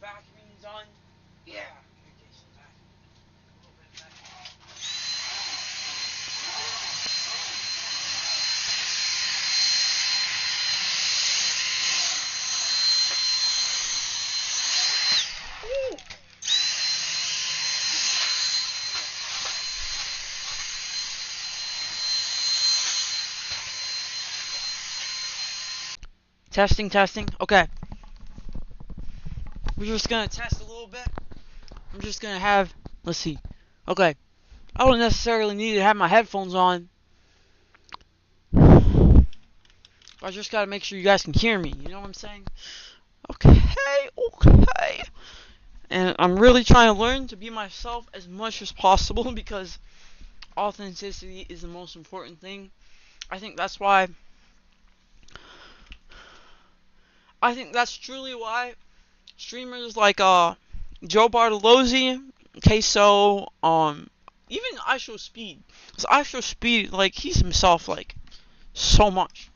vacuuming done. Yeah. Okay, so vacuum. A little bit of vacuum. Testing, testing. Okay. We're just gonna test a little bit. I'm just gonna have. Let's see. Okay. I don't necessarily need to have my headphones on. I just gotta make sure you guys can hear me. You know what I'm saying? Okay. Okay. And I'm really trying to learn to be myself as much as possible because authenticity is the most important thing. I think that's why. I think that's truly why streamers like Joe Bartolozzi, Queso, even I Show Speed. Cause I Show Speed, like he's himself, like so much.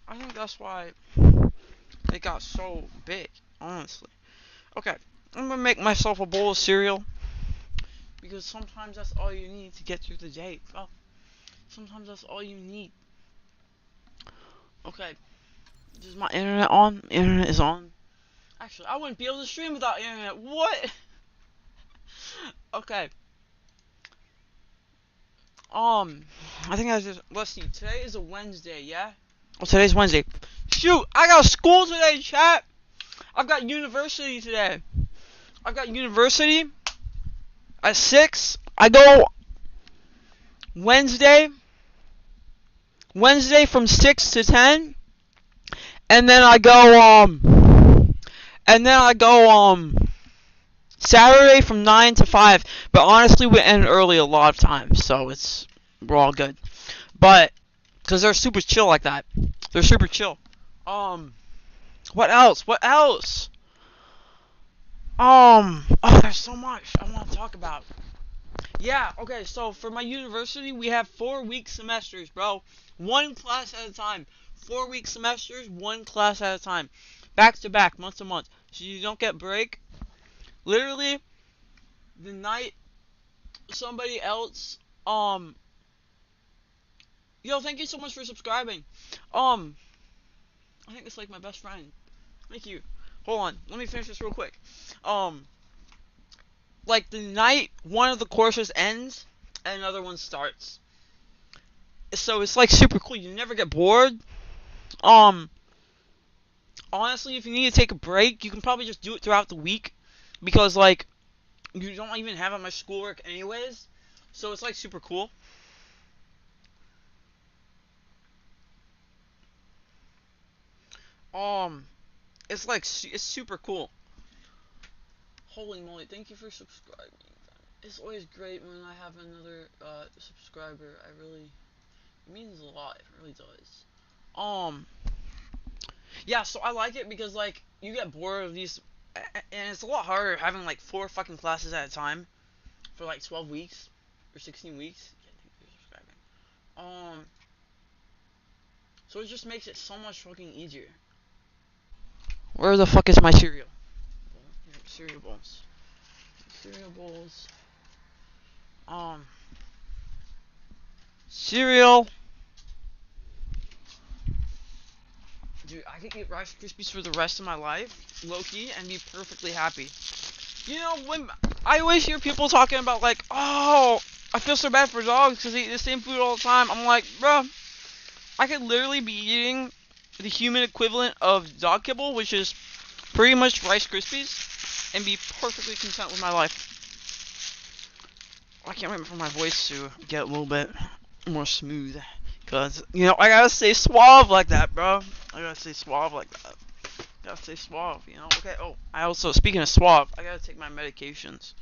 I think that's why it got so big, honestly. Okay, I'm gonna make myself a bowl of cereal because sometimes that's all you need to get through the day. Well, sometimes that's all you need. Okay, is my internet on? Internet is on. Actually, I wouldn't be able to stream without internet. What? Okay. I think I just, let's see, today is a Wednesday, yeah? Oh, today's Wednesday. Shoot, I got school today, chat! I've got university today. I've got university at 6. I go Wednesday from 6 to 10. And then I go, Saturday from 9 to 5. But honestly, we end early a lot of times, so we're all good. But, because they're super chill like that. They're super chill. What else? Oh, there's so much I want to talk about. Yeah, okay, so for my university, we have 4-week semesters, bro. One class at a time. 4-week semesters, one class at a time. Back to back, month to month. So you don't get break. Literally, the night somebody else, yo, thank you so much for subscribing. I think it's like my best friend. Thank you. Hold on, let me finish this real quick. Like the night one of the courses ends and another one starts. So it's like super cool. You never get bored. Honestly, if you need to take a break, you can probably just do it throughout the week because like you don't even have that much schoolwork anyways. So it's like super cool. It's super cool. Holy moly, thank you for subscribing. It's always great when I have another subscriber. It means a lot. It really does. Yeah, so I like it because like you get bored of these, and it's a lot harder having like 4 fucking classes at a time for like 12 weeks or 16 weeks. Yeah, thank you for subscribing. So it just makes it so much fucking easier. Where the fuck is my cereal? Cereal bowls. Cereal bowls. Cereal. Dude, I could eat Rice Krispies for the rest of my life, low-key, and be perfectly happy. You know, when I always hear people talking about like, oh, I feel so bad for dogs because they eat the same food all the time. I'm like, bro, I could literally be eating the human equivalent of dog kibble, which is pretty much Rice Krispies, and be perfectly content with my life. I can't wait for my voice to get a little bit more smooth. Because, you know, I gotta stay suave like that, bro. I gotta stay suave like that. Gotta stay suave, you know? Okay, oh, I also, speaking of suave, I gotta take my medications.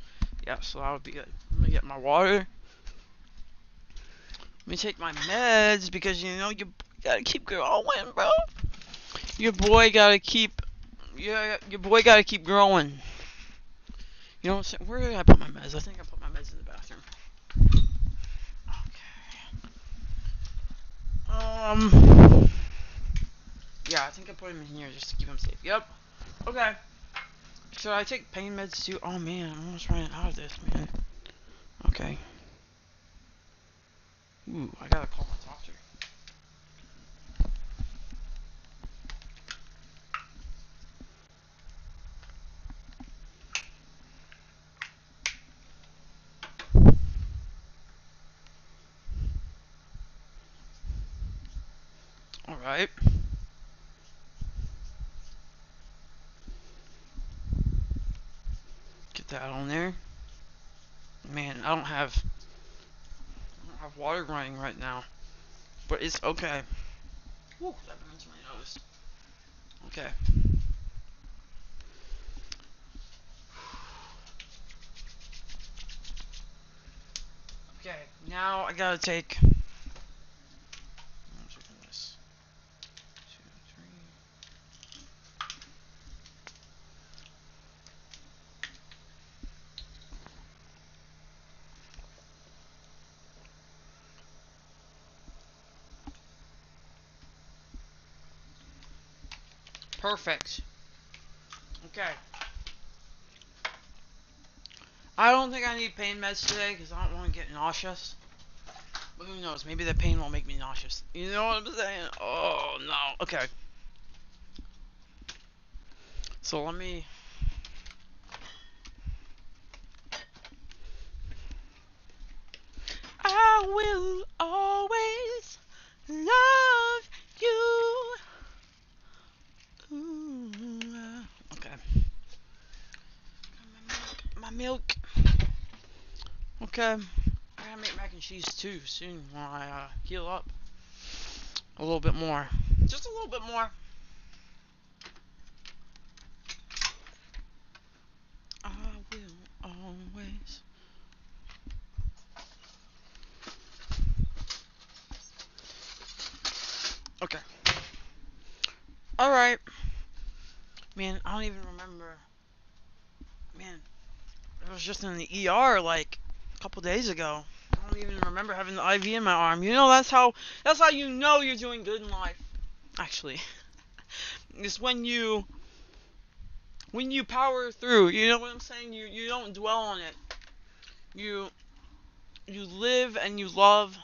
Yeah, so that would be good. Let me get my water. Let me take my meds, because, you know, you gotta keep growing, bro. Your boy gotta keep, your boy gotta keep growing. You know what I'm saying? Where did I put my meds? I think I put my meds in the bathroom. Yeah, I think I put him in here just to keep him safe. Yep. Okay. Should I take pain meds too? Oh man, I'm almost running out of this, man. Okay. Ooh, I gotta call my doctor. Alright. Get that on there. Man, I don't have water running right now. But it's okay. Woo, that burns my nose. Okay. Okay, now I gotta take. This. 2, 3. Perfect. Okay. I don't think I need pain meds today because I don't want to get nauseous. But who knows? Maybe the pain will make me nauseous. You know what I'm saying? Oh no. Okay. So let me. I will always love you. Ooh, okay. My milk. Okay. I gotta make mac and cheese too soon when I heal up a little bit more. Just a little bit more. I will always. Okay. Alright. Man, I don't even remember. Man, I was just in the ER like a couple days ago. I don't even remember having the IV in my arm. You know, that's how you know you're doing good in life. Actually, it's when you power through. You know what I'm saying? You don't dwell on it. You live and you love.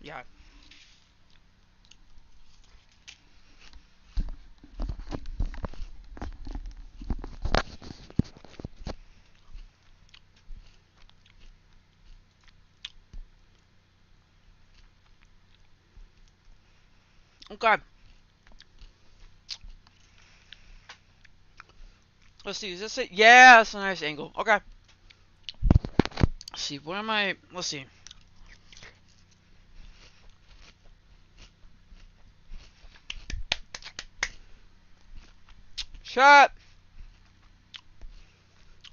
Yeah. Okay. Let's see. Is this it? Yeah, that's a nice angle. Okay. Let's see. What am I? Let's see. Shut.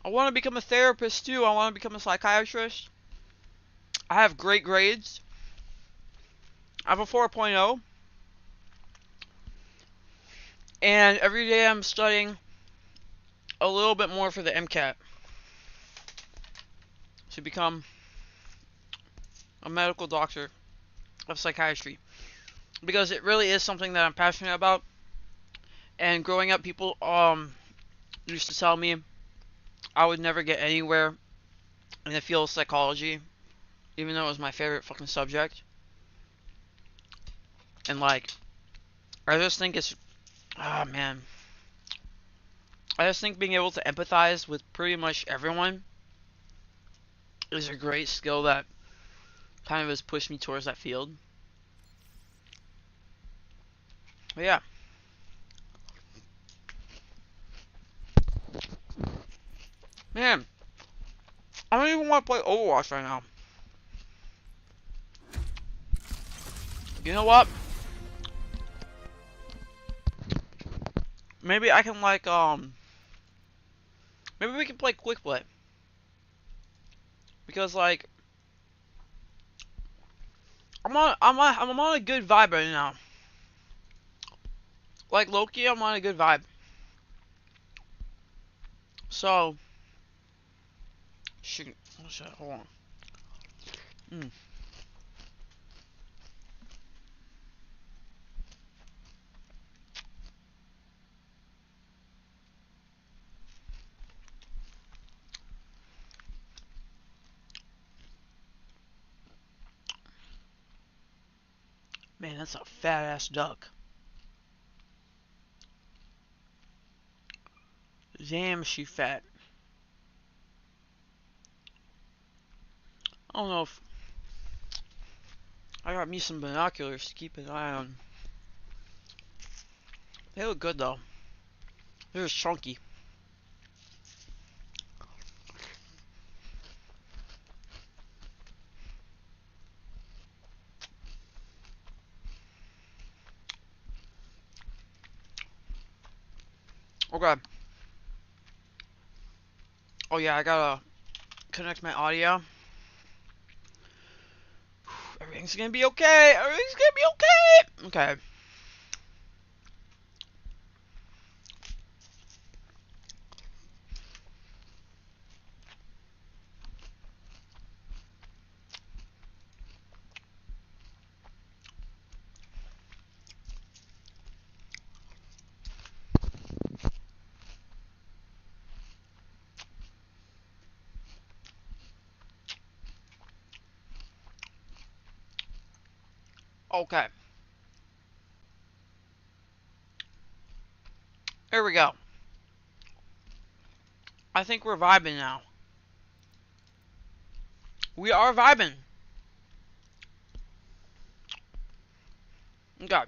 I want to become a therapist too. I want to become a psychiatrist. I have great grades. I have a 4.0. And every day I'm studying a little bit more for the Mcat to become a medical doctor of psychiatry. Because it really is something that I'm passionate about. And growing up, people used to tell me I would never get anywhere in the field of psychology, even though it was my favorite fucking subject. And like, I just think it's, ah man, I just think being able to empathize with pretty much everyone is a great skill that kind of has pushed me towards that field. But yeah. Man, I don't even want to play Overwatch right now. You know what? Maybe I can like maybe we can play quick play. Because like I'm on a good vibe right now. Like Loki, I'm on a good vibe. So shoot, oh shit, hold on. Mm. Man, that's a fat ass duck. Damn, she fat. I don't know if I got me some binoculars to keep an eye on. They look good though. They're just chunky. Okay. Oh yeah, I gotta connect my audio. Everything's gonna be okay. Everything's gonna be okay. Okay. Okay. Here we go. I think we're vibing now. We are vibing. Okay.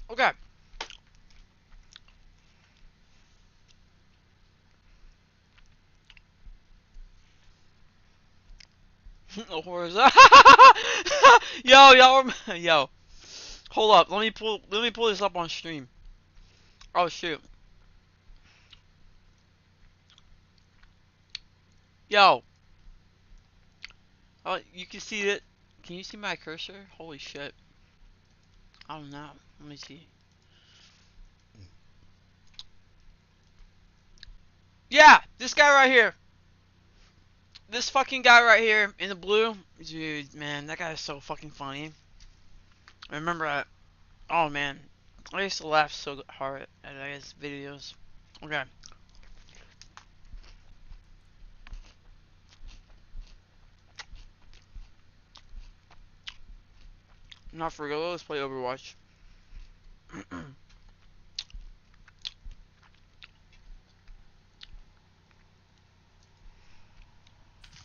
Okay. Yo, yo. Hold up. Let me pull this up on stream. Oh shoot. Yo. Oh, you can see it. Can you see my cursor? Holy shit. I don't know. Let me see. Yeah, this guy right here. This fucking guy right here in the blue. Dude, man, that guy is so fucking funny. I remember that. Oh man. I used to laugh so hard at his videos. Okay. Not for real, let's play Overwatch.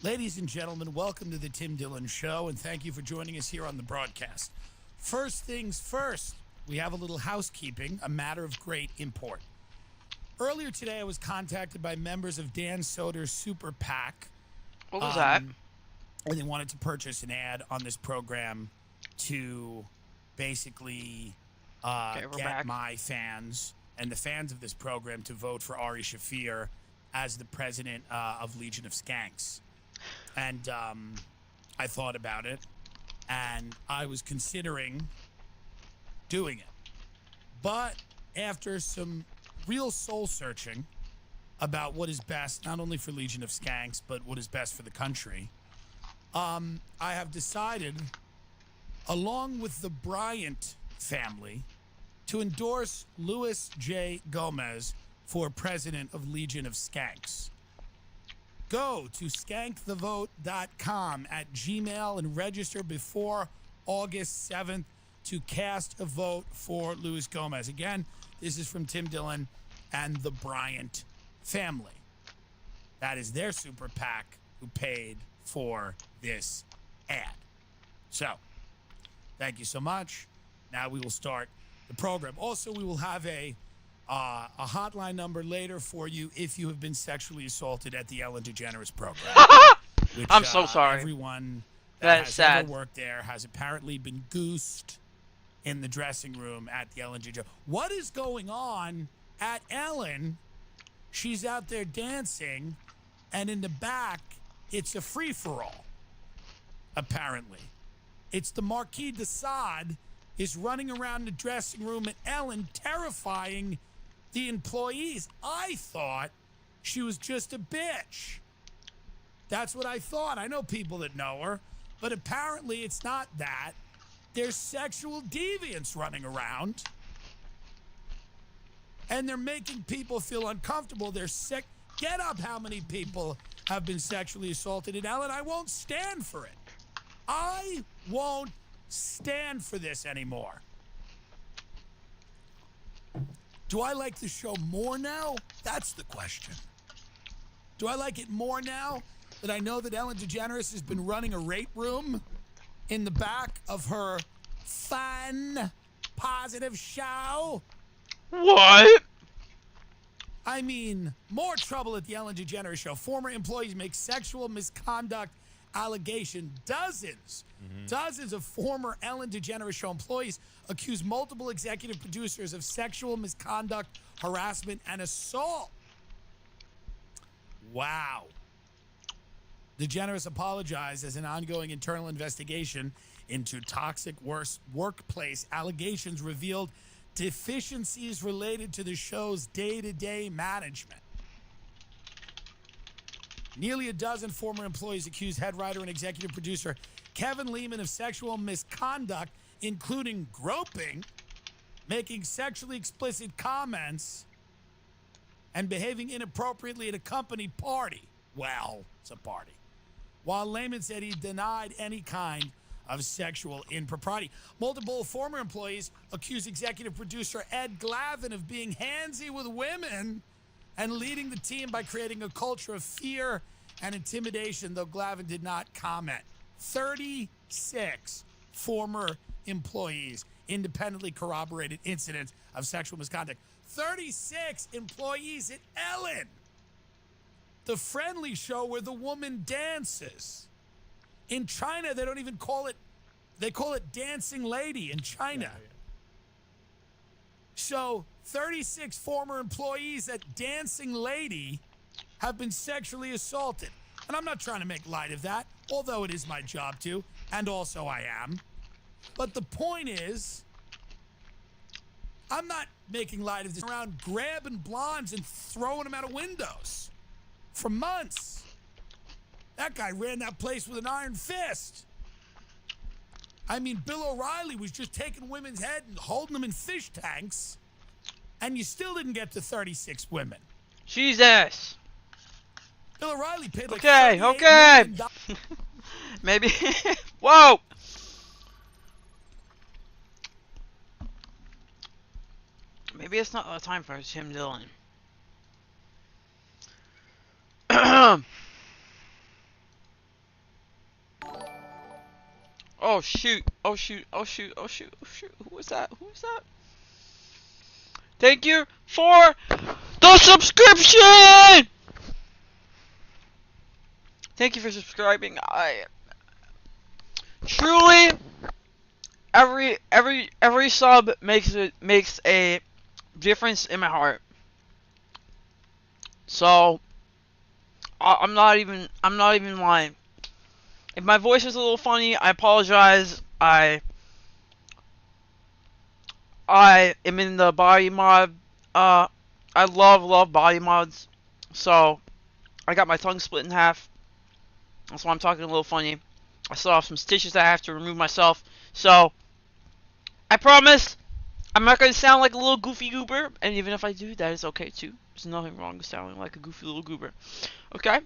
Ladies and gentlemen, welcome to the Tim Dillon Show, and thank you for joining us here on the broadcast. First things first, we have a little housekeeping, a matter of great import. Earlier today, I was contacted by members of Dan Soder's Super PAC. What was that? And they wanted to purchase an ad on this program to basically get my fans and the fans of this program to vote for Ari Shafir as the president of Legion of Skanks. And I thought about it, and I was considering doing it. But after some real soul searching about what is best, not only for Legion of Skanks, but what is best for the country, I have decided, along with the Bryant family, to endorse Luis J. Gomez for president of Legion of Skanks. Go to skankthevote.com at Gmail and register before August 7th to cast a vote for Luis Gomez. Again, this is from Tim Dillon and the Bryant family. That is their super PAC who paid for this ad. So, thank you so much. Now we will start the program. Also, we will have a hotline number later for you if you have been sexually assaulted at the Ellen DeGeneres program. Which, I'm so sorry. Everyone that has sad. ever worked there has apparently been goosed in the dressing room at the Ellen DeGeneres. What is going on at Ellen? She's out there dancing, and in the back, it's a free-for-all, apparently. It's the Marquis de Sade is running around the dressing room at Ellen, terrifying the employees. I thought she was just a bitch. That's what I thought. I know people that know her, but apparently it's not that. There's sexual deviants running around, and they're making people feel uncomfortable. They're sick. Get up how many people have been sexually assaulted at Ellen. I won't stand for it. I won't stand for this anymore. Do I like the show more now? That's the question. Do I like it more now that I know that Ellen DeGeneres has been running a rape room in the back of her fun, positive show? What? I mean, more trouble at the Ellen DeGeneres show. Former employees make sexual misconduct allegation. Dozens of former Ellen DeGeneres show employees accuse multiple executive producers of sexual misconduct, harassment, and assault. Wow. DeGeneres apologized as an ongoing internal investigation into toxic workplace allegations revealed deficiencies related to the show's day-to-day management. Nearly a dozen former employees accused head writer and executive producer Kevin Lehman of sexual misconduct, including groping, making sexually explicit comments, and behaving inappropriately at a company party. Well, it's a party. While Lehman said he denied any kind of sexual impropriety. Multiple former employees accused executive producer Ed Glavin of being handsy with women and leading the team by creating a culture of fear and intimidation, though Glavin did not comment. 36 former employees independently corroborated incidents of sexual misconduct. 36 employees at Ellen, the friendly show where the woman dances. In China, they don't even call it, they call it Dancing Lady in China. Yeah. So 36 former employees at Dancing Lady have been sexually assaulted. And I'm not trying to make light of that, although it is my job to, and also I am. But the point is, I'm not making light of this around grabbing blondes and throwing them out of windows for months. That guy ran that place with an iron fist. I mean, Bill O'Reilly was just taking women's head and holding them in fish tanks, and you still didn't get to 36 women. Jesus. Bill O'Reilly paid like okay. Maybe. Whoa. Maybe it's not the time for Tim Dillon. Oh shoot, oh shoot, oh shoot, oh shoot, oh shoot. Who is that? Who is that? Thank you for the subscription! Thank you for subscribing. I truly every sub makes a difference in my heart. So I'm not even lying. If my voice is a little funny, I apologize. I am in the body mod. I love body mods. So I got my tongue split in half. That's why I'm talking a little funny. I still have some stitches that I have to remove myself. So I promise I'm not going to sound like a little goofy goober. And even if I do, that is okay too. There's nothing wrong with sounding like a goofy little goober. Okay?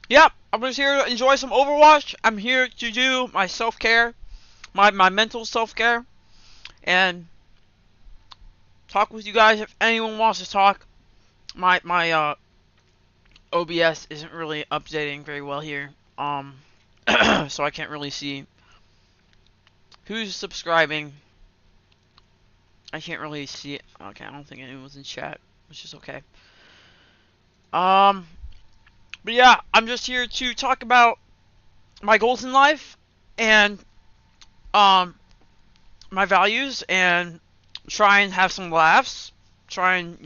Yep, I'm just here to enjoy some Overwatch. I'm here to do my self-care, my mental self-care, and talk with you guys if anyone wants to talk. My OBS isn't really updating very well here, so I can't really see who's subscribing. I can't really see it. Okay, I don't think anyone's in chat, which is okay. But yeah, I'm just here to talk about my goals in life and my values and try and have some laughs. Try and,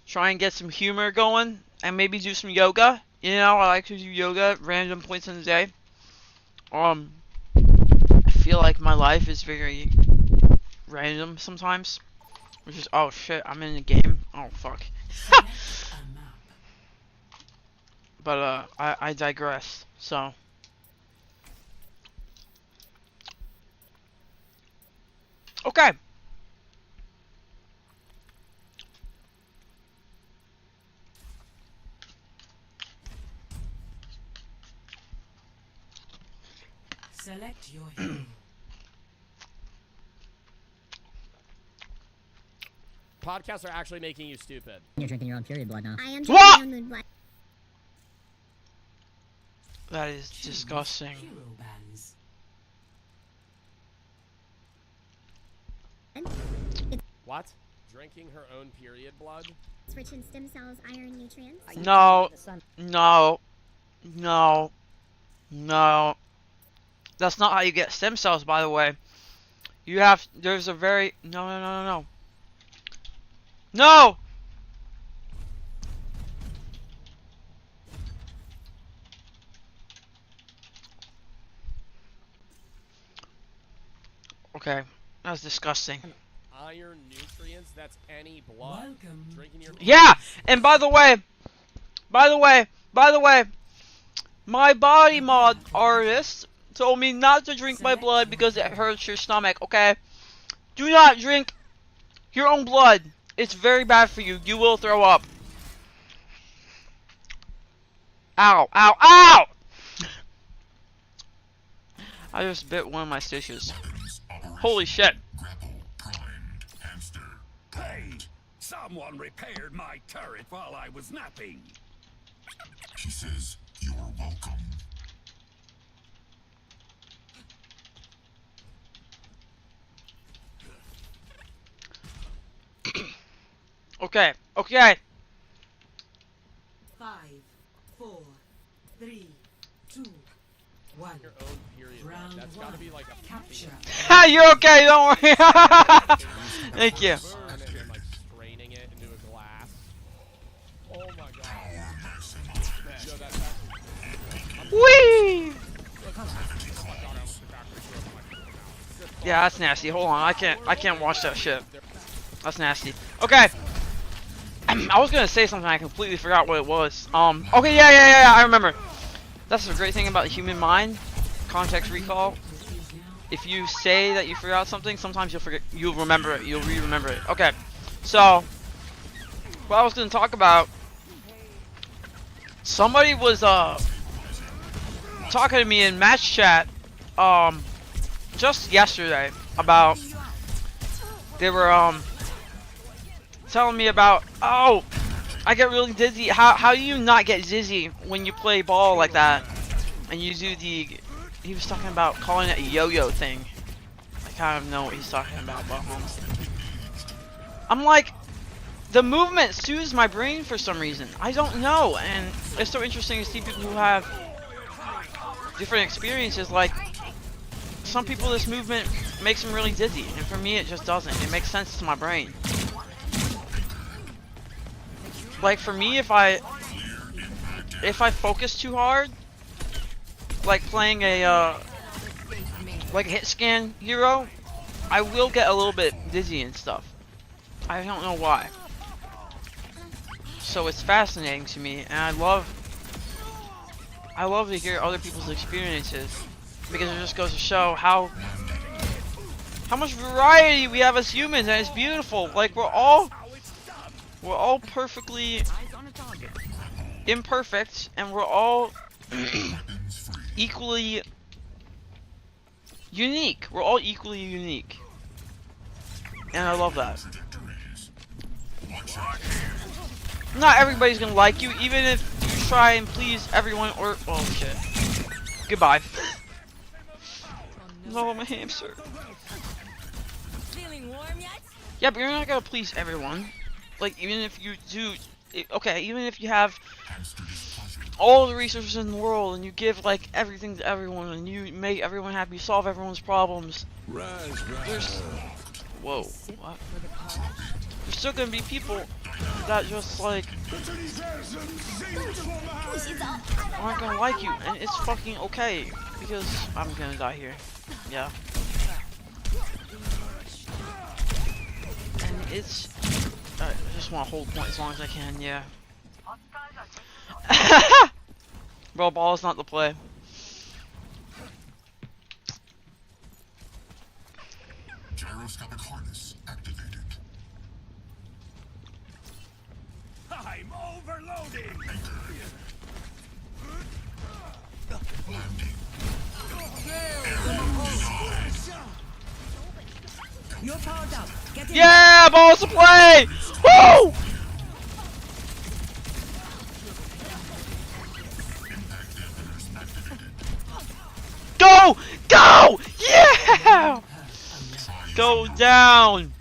try and get some humor going, and maybe do some yoga. You know, I like to do yoga at random points in the day. I feel like my life is very random sometimes. Which is, oh shit, I'm in the game. Oh fuck. But I digress. So. Okay. Select your hero. Podcasts are actually making you stupid. You're drinking your own period blood now. I am drinking my own moon blood. That is disgusting. Hero bands. What? Drinking her own period blood? It's rich in stem cells, iron, nutrients. No. No. No. No. That's not how you get stem cells, by the way. You have, there's a very, no, no, no, no, no. No! Okay, that was disgusting. Iron nutrients? That's any blood. Welcome. Drinking your Yeah! And by the way, my body mod artist told me not to drink my blood because it hurts your stomach, okay? Do not drink your own blood. It's very bad for you. You will throw up. Ow, ow, ow! I just bit one of my stitches. Holy shit. Hey, someone repaired my turret while I was napping. She says, "You're welcome." Okay, okay. 5, 4, 3, 2, 1. Your own period blood. Round That's gotta be like a Capture. Ha, you're okay, don't worry. Thank you. burn and then like straining it into a glass. Oh my god. Yo, that's actually Whee! Yeah, that's nasty. Hold on, I can't watch that shit. That's nasty. Okay. I was gonna say something, I completely forgot what it was. Okay, yeah, I remember. That's the great thing about the human mind. Context recall. If you say that you forgot something, sometimes you'll forget, you'll remember it, you'll re-remember it. Okay. So, what I was gonna talk about, somebody was, talking to me in match chat, just yesterday about, they were, telling me about, oh, I get really dizzy. How do you not get dizzy when you play ball like that? And you do the, he was talking about calling it a yo-yo thing. I kind of know what he's talking about, but I'm like, the movement soothes my brain for some reason. I don't know, and it's so interesting to see people who have different experiences. Like, some people this movement makes them really dizzy, and for me it just doesn't. It makes sense to my brain. Like for me, if I focus too hard, like playing a like a hit scan hero, I will get a little bit dizzy and stuff. I don't know why. So it's fascinating to me, and I love to hear other people's experiences, because it just goes to show how much variety we have as humans, and it's beautiful. Like we're all perfectly imperfect, and we're all equally unique. We're all equally unique. And I love that. Not everybody's gonna like you, even if you try and please everyone, or oh shit. Goodbye. No, I'm a hamster. Feeling warm yet? Yeah, but you're not gonna please everyone. Like, even if you do, okay, even if you have all the resources in the world and you give like everything to everyone and you make everyone happy, solve everyone's problems. There's, whoa, what? There's still gonna be people that just like aren't gonna like you, and it's fucking okay because I'm gonna die here. Yeah. And it's I just want to hold point as long as I can. Yeah. Bro, ball is not the play. Gyroscopic harness activated. I'm overloading! Landing. You're powered up. Get in. Yeah, ball's the play. Woo! Go! Go! Yeah! Go down!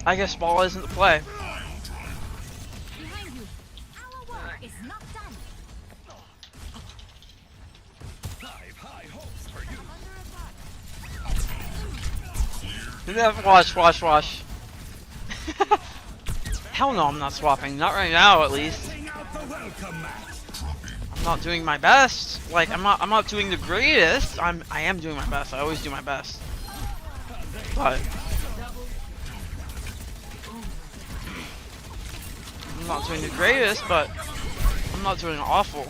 I guess ball isn't the play. Behind you. Our work is not done. I've high hopes for you. Watch. Hell no, I'm not swapping. Not right now, at least. Sing out the welcome mat. I'm not doing my best. Like I'm not doing the greatest. I am doing my best. I always do my best. But I'm not doing the greatest, but I'm not doing awful.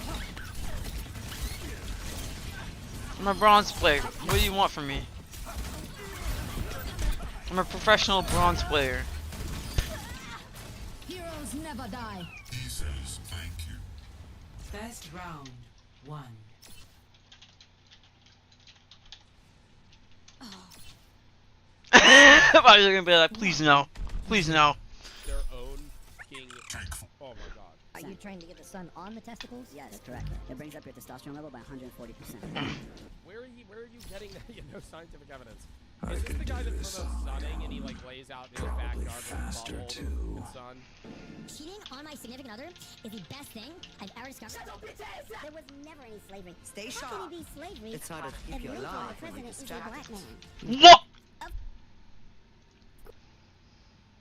I'm a bronze player. What do you want from me? I'm a professional bronze player. Heroes never die. He says thank you. First round, 1. I was gonna be like, please no. Please no. Their own king. Oh my god. Are you trying to get the sun on the testicles? Yes, correct. It brings up your testosterone level by 140%. Where are you getting that? You know, scientific evidence. Is this the guy that promotes sunning and he like lays out in his backyard with a bubble and sun? Cheating on my significant other is the best thing I've ever discovered. There was never any slavery. Stay How sharp. can it be slavery? It's harder to keep if you Lincoln, alive the when you're president, is a black distracted. man?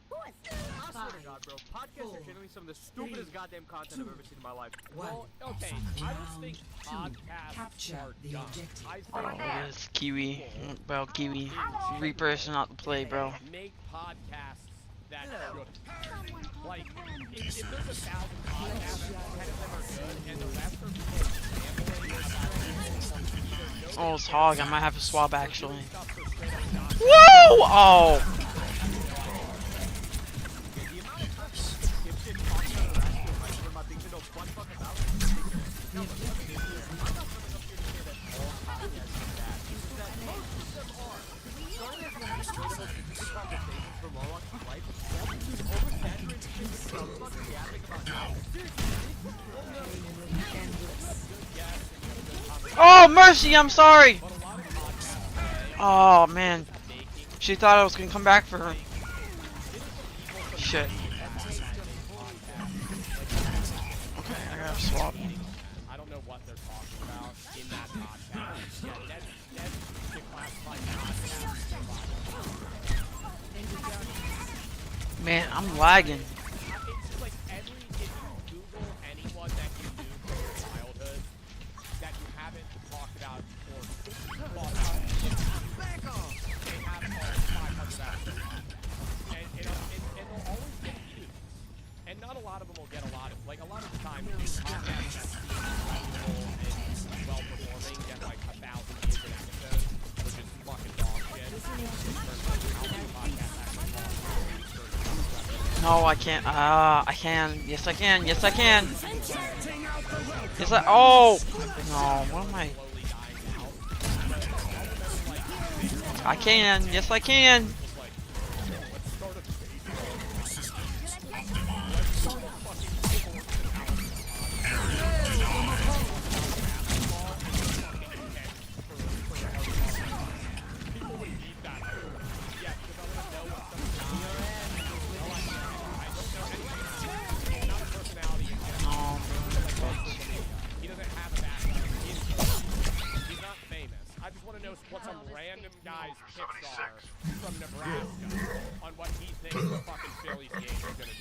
What? I swear to God, bro. Podcasts are generally some of the stupidest goddamn content I've ever seen in my life. Well, okay, I don't think podcasts Capture are the dumb. objective. I Oh, think this Kiwi. Bro, Kiwi. Reaper's not the play, bro. make podcasts that should. Like, if there's 1,000 podcasts, 10 of them are good, and the rest are people rambling about Oh, it's Hog. I might have to swap actually. Woo! Oh! Oh, mercy! I'm sorry! Oh, man. She thought I was gonna come back for her. Shit. Okay, I gotta swap. I don't know what they're talking about in that podcast. Yeah, that's classified podcast. Man, I'm lagging. It's like if you Google anyone that you knew from your childhood that you haven't talked about or thought about, they have all 500 hours. And they'll always get views. And not a lot of them will get a lot of, like a lot of the time, these podcasts that and well-performing get like 1,000 views an episode, which is fucking dog shit. In terms of how many podcasts actually talk. No, I can't. I can. Yes, I can. Yes, I can. Yes, oh! No, what am I? I can. Yes, I can. star from Nebraska on what he thinks the fucking Phillies game is gonna do.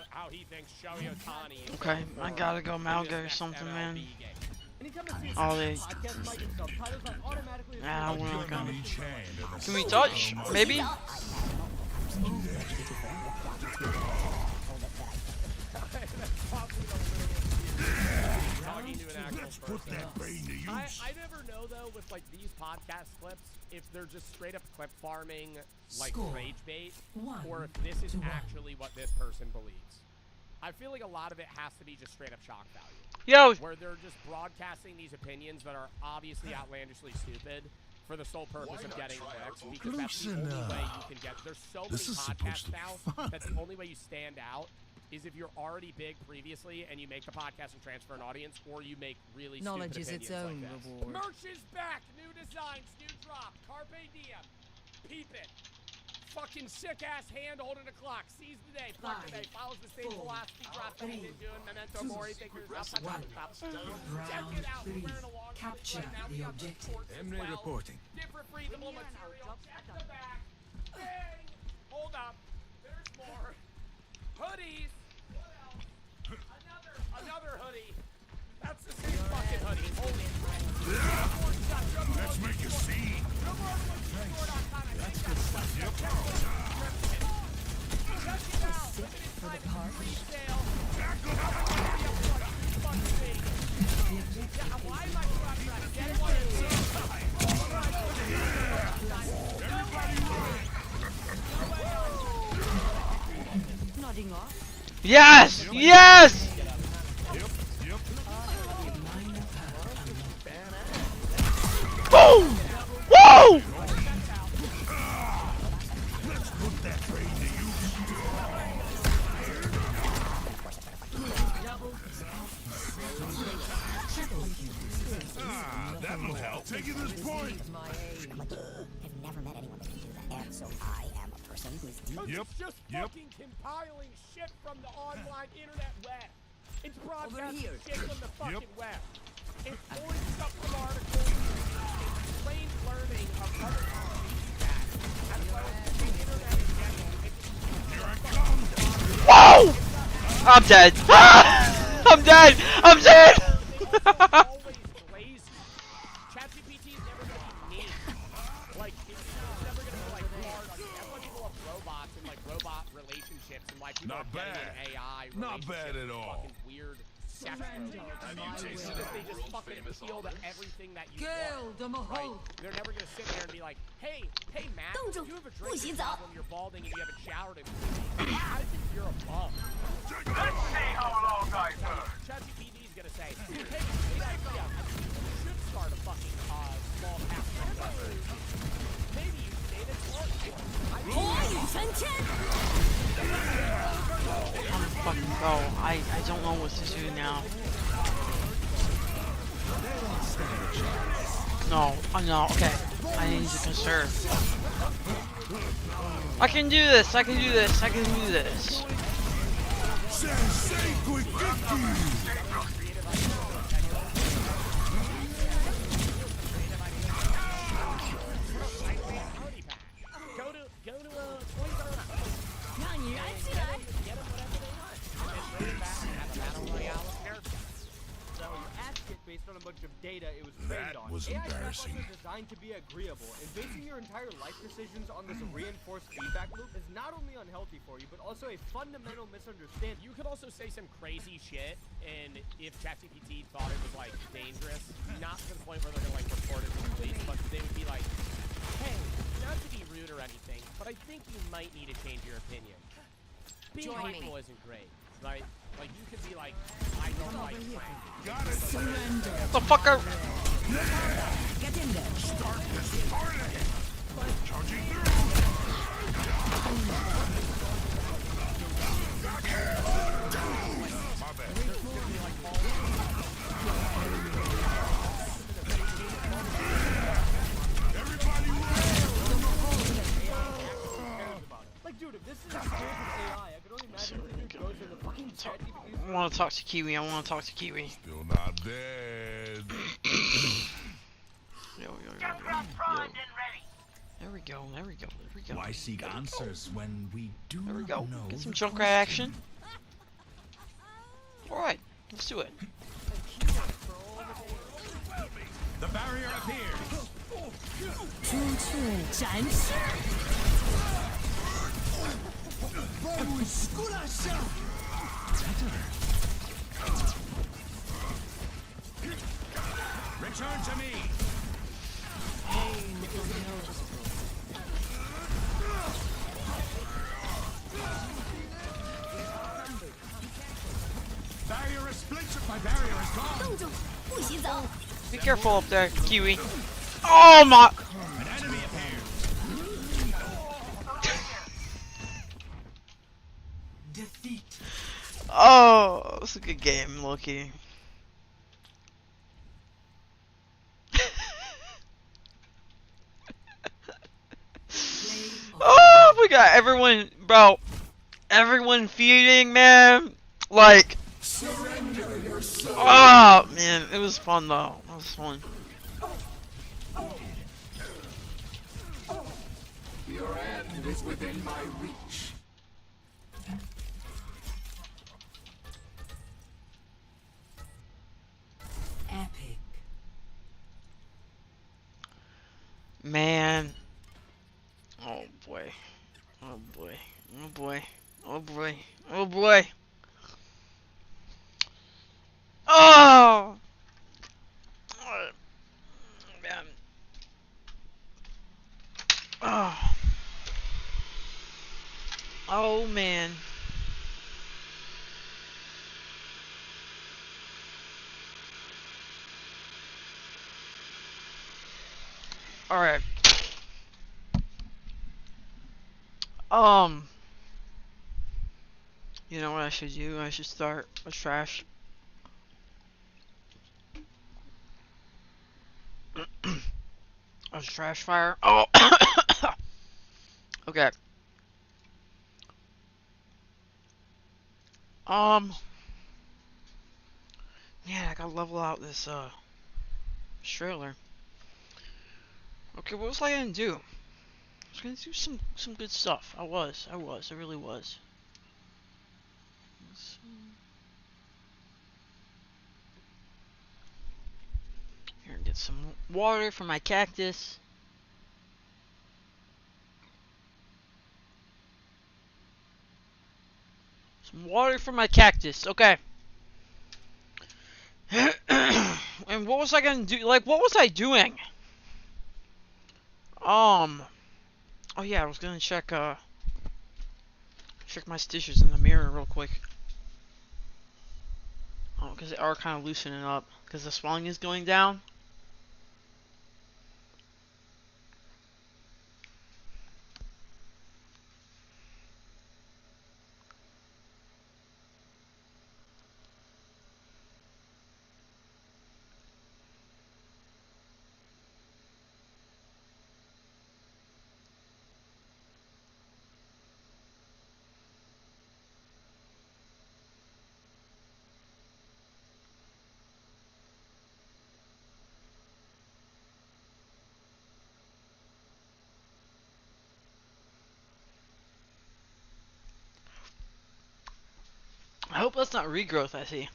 How he thinks Shohei Ohtani is Okay, going I gotta go Malga or something, man. All day. Nah, we're not gonna. Can we touch? Maybe? Talking to an actual person. I never know though with like these podcast clips if they're just straight up clip farming like rage bait or if this is actually what this person believes. I feel like a lot of it has to be just straight up shock value. Yo! Where they're just broadcasting these opinions that are obviously outlandishly stupid for the sole purpose of getting clicks because that's the only way you can get. There's so many podcasts now that the only way you stand out is if you're already big previously and you make the podcast and transfer an audience, or you make really Knowledge stupid is its opinions own like this. reward. Merch is back, new designs, new drop, carpe diem, peep it. Fucking sick ass hand holding a clock. Seize the day, fuck the day. Follows the same philosophy. Drop that he's doing. Memento mori. Figures out. Check it out. We're wearing a long Capture right now. the We got the objective. sports as well. reporting. Different breathable material. Check the back. Bang. Hold up. There's more. Hoodies. What else? Another hoodie. That's the same fucking hoodie. Holy crap. Let's make a scene. Nodding off. Yes! Yes! Boom! Woo! That'll help. Taking this point. I've never met anyone that can do that. And so I am a person who's deep. Yep. It's just fucking compiling shit from the online internet web. It's broadcasting here. shit from the fucking web. It's pulling stuff from articles. It's plain learning of other companies' feedback. As well as the internet in general. Whoa! I'm dead. I'm dead. I'm dead. Always lazy. ChatGPT is never gonna be mean. Like it's never gonna be like hard on you. That's why people love robots and like robot relationships and why people Not are getting bad. in AI Not bad relationships at and all. fucking weird sex robots. They just fucking appeal to everything that you Kill want. them Right? all. They're never gonna sit there and be like, hey Matt, Don't you have a drinking 不洗澡 problem, you're balding and you haven't showered in 2 weeks. I think you're a bum. Let's see how long I burn. ChatGPT is gonna say, hey, great idea. I think you should start a fucking small cap company. Maybe you should name it Smart. I'm gonna fucking go. I don't know what to do now. No. Oh no. Okay. I need to conserve. I can do this. I can do this. I can do this. Go to Toys R Us. Get them whatever they want. And then bring it back and have a battle royale with nerfs. So you asked it based on a bunch of data it was trained That on. was AI embarrassing. chatbots are designed to be agreeable, and basing your entire life decisions on this reinforced feedback loop is not only unhealthy for you, but also a fundamental misunderstanding. You could also say some crazy shit, and if ChatGPT thought it was like dangerous, not to the point where they're gonna like report it to the police, but they would be like, hey, not to be rude or anything, but I think you might need to change your opinion. Being hateful isn't great, right? Like you could be like, I don't like Frank. Got it. The fucker. Get in there. Start this party. Charging through. My bad. Everybody Like, dude, if this is experience with AI, I could only imagine what it goes in the fucking ChatGPT. I want to talk to Kiwi. I want to talk to Kiwi. still not dead. Yo. There we go. There we go. There we go. Why seek answers when we do There we not go. know Get some the Junkrat question? action. Alright, let's do it. The barrier appears. Return to me. Barrier is splintered. My barrier is gone. Be careful up there, Kiwi. Oh my! An enemy appears. Defeat. Oh, it's a good game, Loki. Oh, we got everyone, bro. Everyone feeding, man. Like, oh man, it was fun though. It was fun. Your end is within my reach. Epic. Man. Oh boy. Oh boy. Oh boy. Oh boy. Oh boy. Oh! Oh, man. Oh. Oh man. Alright. You know what I should do? I should start a trash. A trash fire. Oh! Okay. Yeah, I gotta level out this, trailer. Okay, what was I gonna do? I was gonna do some good stuff. I really was. Here, get some water for my cactus. Some water for my cactus. Okay. And what was I gonna do? Like, what was I doing? Oh yeah, I was gonna check my stitches in the mirror real quick. Oh, because they are kind of loosening up. Because the swelling is going down. I hope that's not regrowth I see.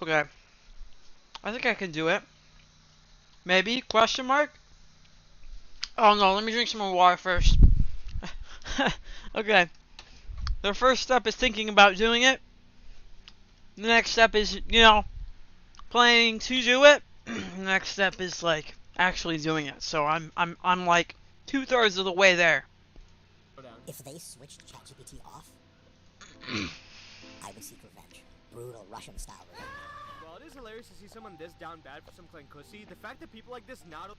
Okay. I think I can do it. Maybe? Question mark? Oh no, let me drink some more water first. Okay. The first step is thinking about doing it. The next step is, planning to do it. The next step is like actually doing it. So I'm like 2/3 of the way there. If they switched ChatGPT off, I would seek revenge. Brutal Russian style revenge. Well, it is hilarious to see someone this down bad for some clan cussy. The fact that people like this not only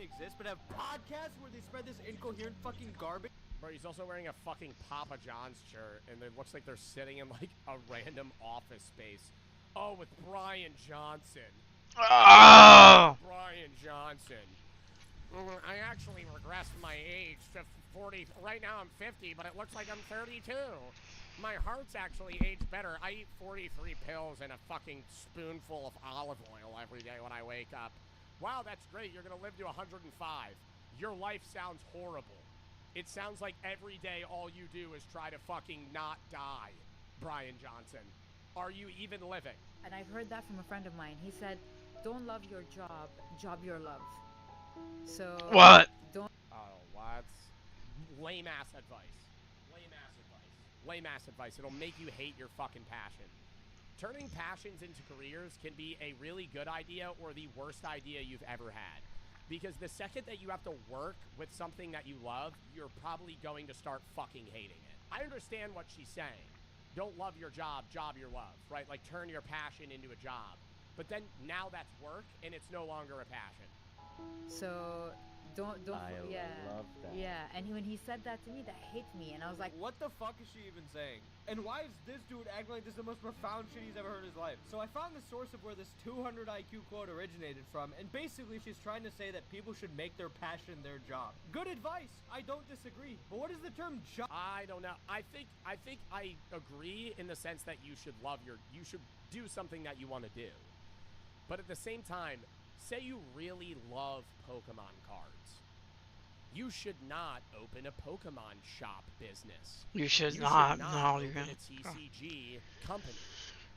exist, but have podcasts where they spread this incoherent fucking garbage. Bro, he's also wearing a fucking Papa John's shirt, and it looks like they're sitting in, like, a random office space. Oh, with Brian Johnson. Oh! Brian Johnson. I actually regressed my age to 40. Right now I'm 50, but it looks like I'm 32. My heart's actually aged better. I eat 43 pills and a fucking spoonful of olive oil every day when I wake up. Wow, that's great. You're going to live to 105. Your life sounds horrible. It sounds like every day all you do is try to fucking not die, Brian Johnson. Are you even living? And I've heard that from a friend of mine. He said, don't love your job, job your love. So What? don't. Oh, what? Lame ass advice. Lame ass advice. Lame ass advice. It'll make you hate your fucking passion. Turning passions into careers can be a really good idea or the worst idea you've ever had. Because the second that you have to work with something that you love, you're probably going to start fucking hating it. I understand what she's saying. Don't love your job, job your love, right? Like turn your passion into a job. But then now that's work and it's no longer a passion. So don't. Yeah. Love that. Yeah. And when he said that to me, that hit me, and I was like, what the fuck is she even saying? And why is this dude acting like this is the most profound shit he's ever heard in his life? So I found the source of where this 200 IQ quote originated from, and basically she's trying to say that people should make their passion their job. Good advice. I don't disagree. But what is the term job? I don't know. I think I agree in the sense that you should do something that you want to do. But at the same time, say you really love Pokemon cards. You should not open a Pokemon shop business. You should You not. should not No, open you're gonna. a TCG company,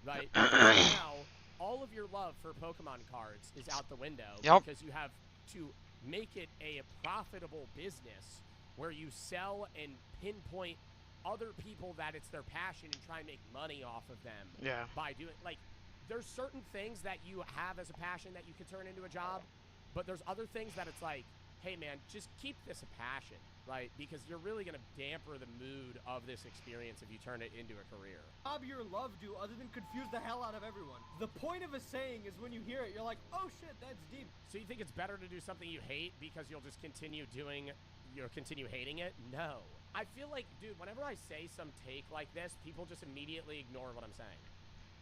right? Because now, all of your love for Pokemon cards is out the window because you have to make it a profitable business where you sell and pinpoint other people that it's their passion and try and make money off of them. Yeah. By doing there's certain things that you have as a passion that you can turn into a job, but there's other things that it's like, hey man, just keep this a passion, right? Because you're really gonna damper the mood of this experience if you turn it into a career. Job your love do other than confuse the hell out of everyone. The point of a saying is when you hear it, you're like, oh shit, that's deep. So you think it's better to do something you hate because you'll just continue hating it? No. I feel like, dude, whenever I say some take like this, people just immediately ignore what I'm saying.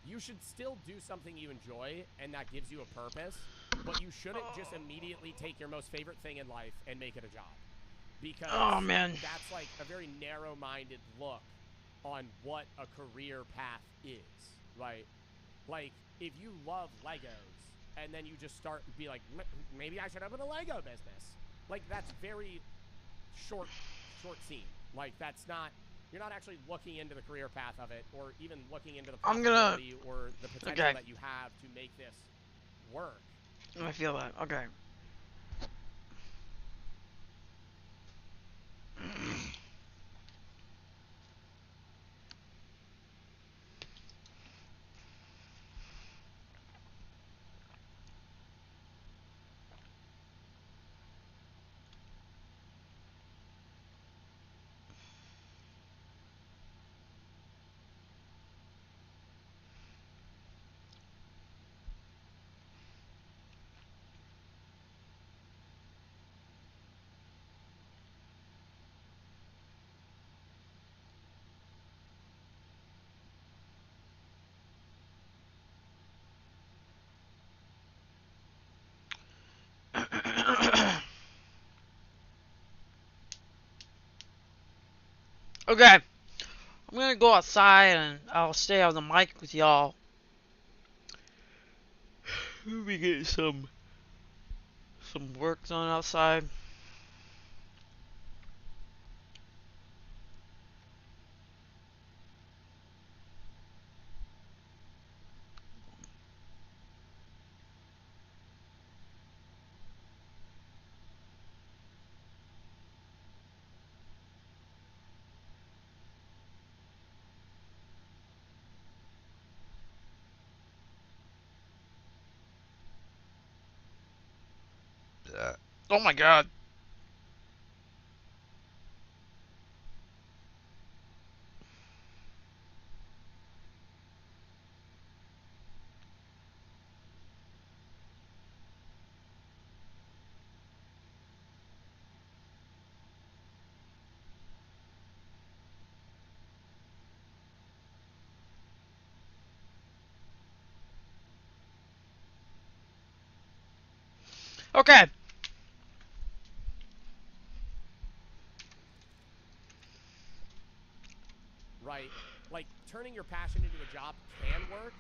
You should still do something you enjoy and that gives you a purpose, but you shouldn't just immediately take your most favorite thing in life and make it a job. Because that's like a very narrow-minded look on what a career path is, right? Like, if you love Legos and then you just start to be like, maybe I should open a Lego business. Like, that's very short scene. Like, that's not... You're not actually looking into the career path of it, or even looking into the possibility or the potential that you have to make this work. I feel that. Okay. Okay, I'm gonna go outside and I'll stay on the mic with y'all. Let me get some work done outside. Oh my god. Okay. Right? Like, turning your passion into a job can work.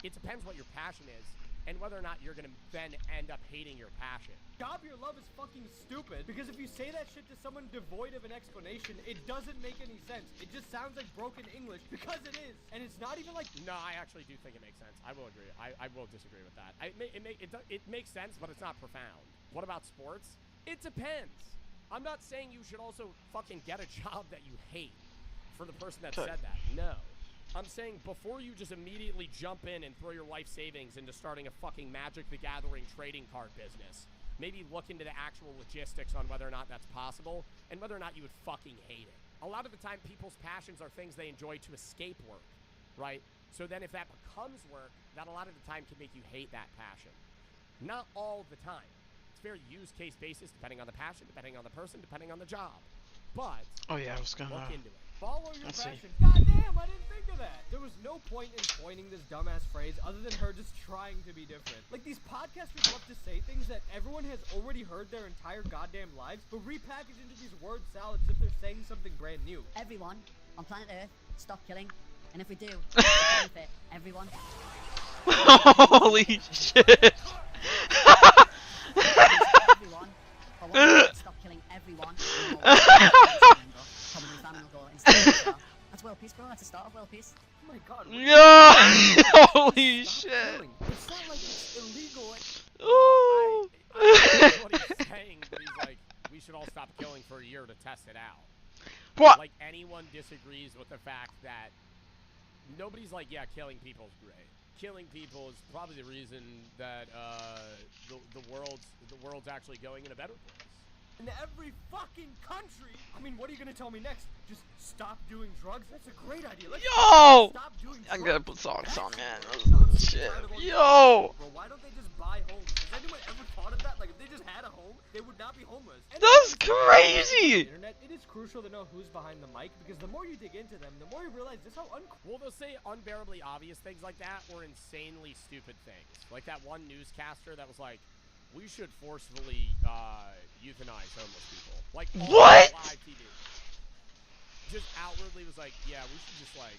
It depends what your passion is, and whether or not you're gonna then end up hating your passion. Job your love is fucking stupid, because if you say that shit to someone devoid of an explanation, it doesn't make any sense. It just sounds like broken English, because it is. And it's not even like... No, I actually do think it makes sense. I will agree. I will disagree with that. It makes sense, but it's not profound. What about sports? It depends. I'm not saying you should also fucking get a job that you hate for the person that said that. No. I'm saying before you just immediately jump in and throw your life savings into starting a fucking Magic the Gathering trading card business, maybe look into the actual logistics on whether or not that's possible and whether or not you would fucking hate it. A lot of the time, people's passions are things they enjoy to escape work, right? So then if that becomes work, that a lot of the time can make you hate that passion. Not all the time. It's very use case basis, depending on the passion, depending on the person, depending on the job. But oh yeah, I was gonna look into it. Follow your Let's passion. see. God damn, I didn't think of that. There was no point in coining this dumbass phrase other than her just trying to be different. Like, these podcasters love to say things that everyone has already heard their entire goddamn lives, but repackage into these word salads as if they're saying something brand new. Everyone on planet Earth, stop killing. And if we do, we'll benefit everyone. Holy shit. Everyone. But one stop killing everyone. Probably famine will go instead as well. That's world peace, bro. That's the start of world peace. Oh my god. Yeah. Holy shit. Killing. It's not like it's illegal. Ooh. I know what he's saying, but he's like, we should all stop killing for a year to test it out. What? Like, anyone disagrees with the fact that nobody's like, yeah, killing people is great. Killing people is probably the reason that the world's actually going in a better place. In every fucking country. I mean, what are you gonna tell me next? Just stop doing drugs? That's a great idea. Let's Yo! stop doing drugs. I'm gonna put songs on, man. Shit. Yo! Bro, why don't they just buy homes? Has anyone ever thought of that? Like, if they just had a home, they would not be homeless. And That's crazy! Internet, it is crucial to know who's behind the mic, because the more you dig into them, the more you realize just how Well, they'll say unbearably obvious things like that or insanely stupid things. Like that one newscaster that was like, we should forcefully euthanize homeless people. Like, what? Live TV. Just outwardly was like, yeah, we should just like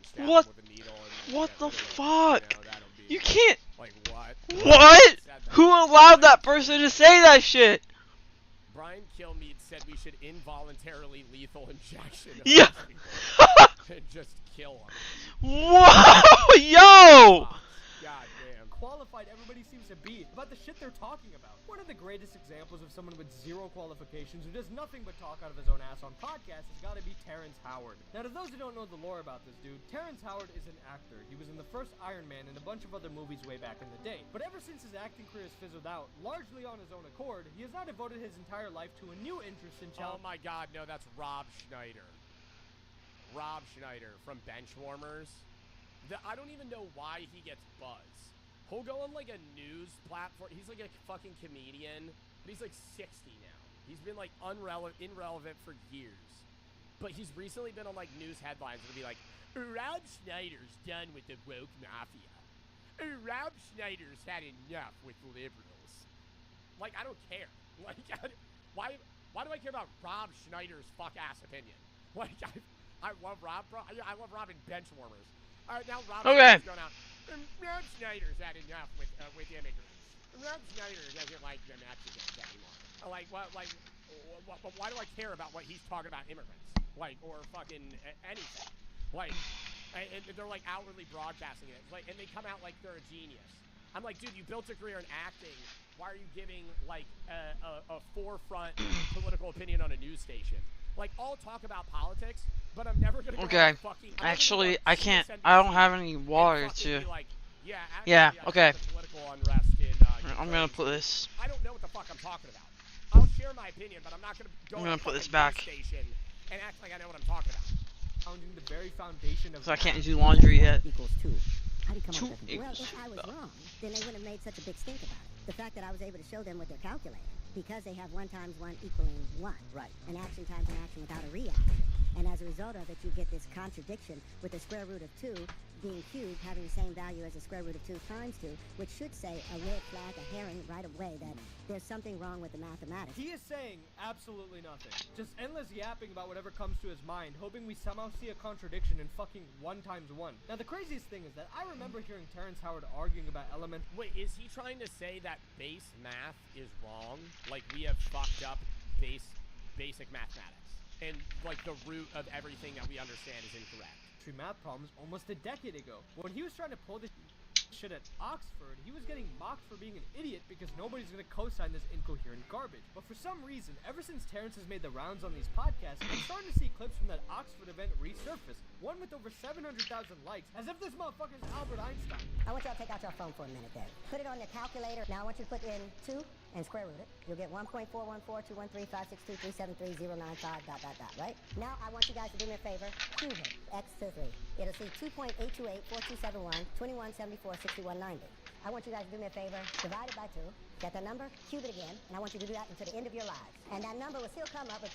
stab what? them with a needle and What get the rid of it. fuck? You know, that'll be, You can't. Like what? What? Who allowed that person to say that shit? Brian Kilmeade said we should involuntarily lethal injection. Yeah. And just kill them. Whoa! Yo! God damn. qualified everybody seems to be about the shit they're talking about. One of the greatest examples of someone with zero qualifications who does nothing but talk out of his own ass on podcasts has got to be Terrence Howard. Now, to those who don't know the lore about this dude, Terrence Howard is an actor. He was in the first Iron Man and a bunch of other movies way back in the day. But ever since his acting career has fizzled out, largely on his own accord, he has now devoted his entire life to a new interest in Oh my god, no, that's Rob Schneider. Rob Schneider from Benchwarmers. I don't even know why he gets buzz. He'll go on like a news platform. He's like a fucking comedian, but he's like 60 now. He's been like irrelevant for years. But he's recently been on like news headlines and it'll be like, Rob Schneider's done with the woke mafia. Rob Schneider's had enough with liberals. Like, I don't care. Like, why do I care about Rob Schneider's fuck-ass opinion? Like, I love Rob. I love Rob in Benchwarmers. All right, now Rob Schneider's going out. Rob Schneider's had enough with immigrants. Rob Schneider doesn't like the Mexicans anymore. Like, what? Like, why do I care about what he's talking about immigrants? Like, or fucking anything? Like, and they're like outwardly broadcasting it. Like, and they come out like they're a genius. I'm like, dude, you built a career in acting. Why are you giving like a forefront political opinion on a news station? Like, I'll talk about politics, but I'm never gonna go fucking. Actually, I can't. I don't have any water to. Like, yeah. Okay. Political unrest in, I'm gonna put this. I don't know what the fuck I'm talking about. I'll share my opinion, but I'm not gonna go. I'm gonna put this news back. Station and act like I know what I'm talking about. Founding the very foundation of. So I can't do laundry yet. Equals 2. How do you come up 2 with that? Well, if I was wrong, then they wouldn't have made such a big stink about it. The fact that I was able to show them with their calculator, because they have 1 times 1 equaling 1. Right. An action times an action without a reaction. And as a result of it, you get this contradiction with the square root of 2 being cubed having the same value as the square root of 2 times 2, which should say a red flag, a herring right away that there's something wrong with the mathematics. He is saying absolutely nothing. Just endless yapping about whatever comes to his mind, hoping we somehow see a contradiction in fucking 1 times 1. Now the craziest thing is that I remember hearing Terrence Howard arguing about element. Wait, is he trying to say that base math is wrong? Like we have fucked up basic mathematics, and like the root of everything that we understand is incorrect? Math problems almost a decade ago. When he was trying to pull this shit at Oxford, he was getting mocked for being an idiot because nobody's gonna co-sign this incoherent garbage. But for some reason, ever since Terrence has made the rounds on these podcasts, I'm starting to see clips from that Oxford event resurface. One with over 700,000 likes, as if this motherfucker's Albert Einstein. I want y'all to take out your phone for a minute there. Put it on the calculator. Now I want you to put in 2 and square root it. You'll get 1.414213562373095 ... right? Now I want you guys to do me a favor. Cube it. X to 3. It'll see 2.828427121746190. I want you guys to do me a favor. Divide it by 2. Get the number, cube it again, and I want you to do that until the end of your lives. And that number will still come up with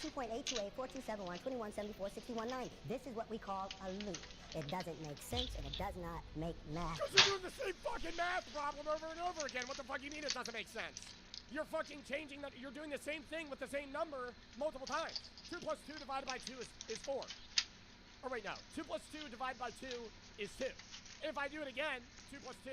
2.828427121746190. This is what we call a loop. It doesn't make sense, and it does not make math. Because you're doing the same fucking math problem over and over again. What the fuck you mean it doesn't make sense? You're fucking changing that. You're doing the same thing with the same number multiple times. 2 plus 2 divided by 2 is 4. Or wait, no. 2 plus 2 divided by 2 is 2. If I do it again, 2 plus 2.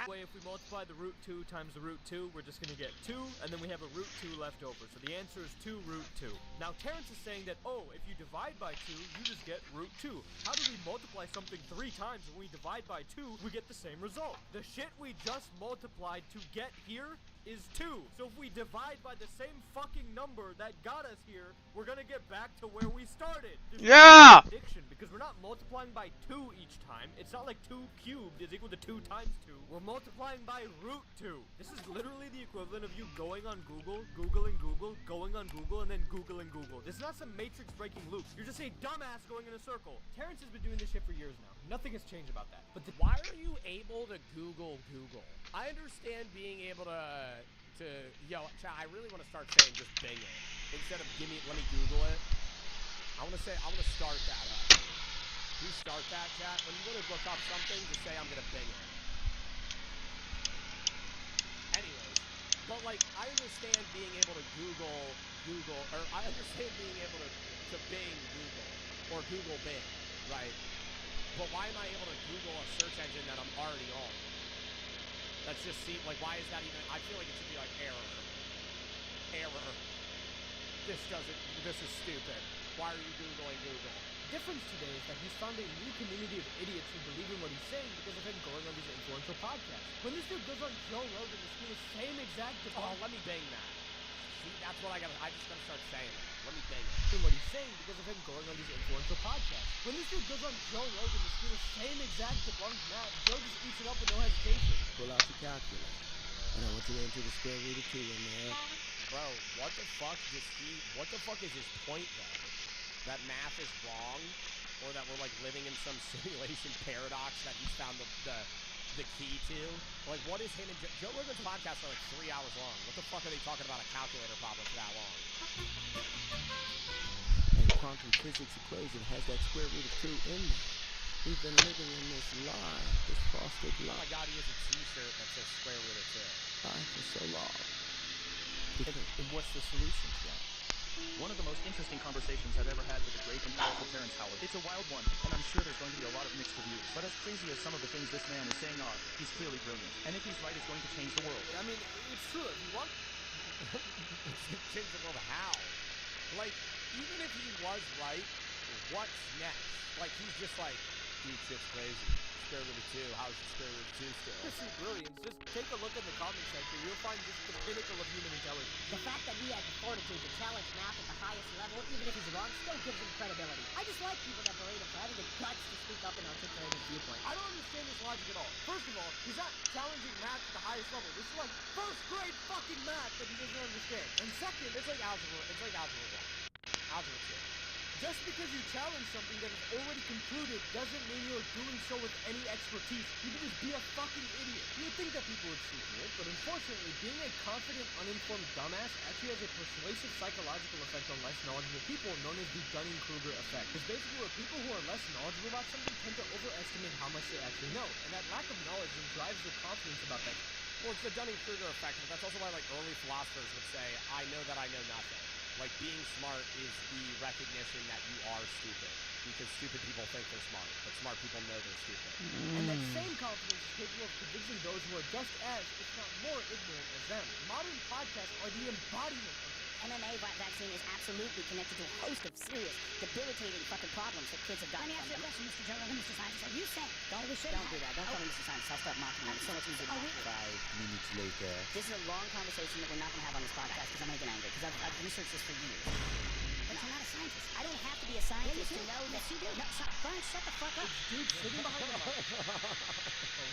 Way, if we multiply the root 2 times the root 2, we're just gonna get 2, and then we have a root 2 left over. So the answer is 2 root 2. Now Terrence is saying that, oh, if you divide by 2, you just get root 2. How do we multiply something 3 times when we divide by 2, we get the same result? The shit we just multiplied to get here is 2. So if we divide by the same fucking number that got us here, we're gonna get back to where we started. Yeah! Because we're not multiplying by 2 each time. It's not like 2 cubed is equal to 2 times 2. We're multiplying by root 2. This is literally the equivalent of you going on Google, Googling Google, going on Google, and then Googling Google. This is not some matrix breaking loop. You're just a dumbass going in a circle. Terrence has been doing this shit for years now. Nothing has changed about that. But why are you able to Google? I understand being able to yo, chat, I really want to start saying just Bing it. Instead of let me Google it. I want to start that up. Can you start that, chat? When you want to look up something, just say I'm going to Bing it. Anyways, but like, I understand being able to Google, or I understand being able to Bing Google, or Google Bing, right? But why am I able to Google a search engine that I'm already on? Let's just see, like, why is that even, I feel like it should be like error. This is stupid. Why are you Googling Google? The difference today is that he's found a new community of idiots who believe in what he's saying because of him going on these influential podcasts. When this dude goes on Joe Rogan to see the same exact Oh, let me bang that. See, that's what I just gotta start saying it. Let me bang it. What he's saying because of him going on these influential podcasts. When this dude goes on Joe Rogan to see the same exact debunked math, Joe just eats it up with no hesitation. Pull out your calculator. And I want you to enter the square root of 2 in there. Bro, what the fuck is his point though? That math is wrong? Or that we're like living in some simulation paradox that he's found the key to? Like, what is him and Joe Rogan's podcasts are like 3 hours long. What the fuck are they talking about a calculator problem for that long? And quantum physics equation has that square root of 2 in there. We've been living in this lie, this frosted lie. Oh my god, he has a t-shirt that says square root of 2. Lie for so long. And what's the solution to that? One of the most interesting conversations I've ever had with the great and powerful Terrence Howard. It's a wild one, and I'm sure there's going to be a lot of mixed reviews. But as crazy as some of the things this man is saying are, he's clearly brilliant. And if he's right, it's going to change the world. I mean, it's true. If you want... Change the world how? Like, even if he was right, what's next? Like, he's just like, dude, shit's crazy. Square root of 2. How's the square root of 2 still? This is brilliance. Just take a look at the comment section. You'll find just the pinnacle of human intelligence. The fact that he had the fortitude to challenge math at the highest level, even if he's wrong, still gives him credibility. I just like people that berate him for having the guts to speak up and articulate his viewpoint. I don't understand this logic at all. First of all, he's not challenging math at the highest level. This is like first grade fucking math that he doesn't understand. And second, it's like algebra 1. Algebra 2. Just because you challenge something that is already concluded doesn't mean you're doing so with any expertise. You can just be a fucking idiot. You would think that people would see through it, but unfortunately, being a confident, uninformed dumbass actually has a persuasive psychological effect on less knowledgeable people known as the Dunning-Kruger effect. It's basically where people who are less knowledgeable about something tend to overestimate how much they actually know, and that lack of knowledge then drives their confidence about that. Well, it's the Dunning-Kruger effect, but that's also why, like, early philosophers would say, I know that I know nothing. Like, being smart is the recognition that you are stupid. Because stupid people think they're smart, but smart people know they're stupid. And that same confidence is capable of convincing those who are just as, if not more, ignorant as them. Modern podcasts are the embodiment of this. MMA vaccine is absolutely connected to a host of serious, debilitating fucking problems that kids have gotten. Let me ask you a question, Mr. Joe Rogan, Mr. Scientist. Are you saying don't do that? Don't call me Mr. Scientist. I'll start mocking you. It's so much easier to mock. 5 minutes later. This is a long conversation that we're not going to have on this podcast because I'm going to get angry because I've researched this for years. But you're not a scientist. I don't have to be a scientist to know that you do. No, Brian, shut the fuck up. Dude sitting behind the microphone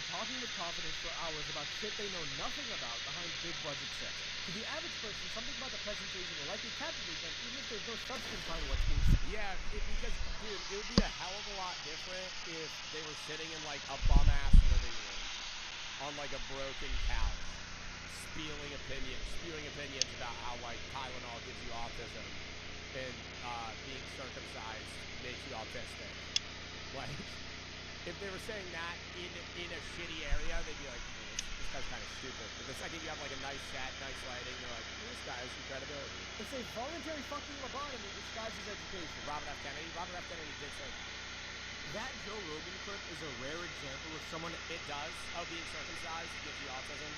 talking with confidence for hours about shit they know nothing about behind big budget sets. To the average person, something about the presentation will likely captivate them even if there's no substance behind what's being said. Yeah, because, dude, it would be a hell of a lot different if they were sitting in, like, a bum-ass living room on, like, a broken couch, spewing opinions about how, like, Tylenol gives you autism and being circumcised makes you autistic. Like, if they were saying that in a shitty area, they'd be like, this guy's kind of stupid. But the second you have, like, a nice set, nice lighting, they're like, this guy has some credibility. It's a voluntary fucking lobotomy disguised as education. Robert F. Kennedy did say that Joe Rogan clip is a rare example of someone it does being circumcised gives you autism.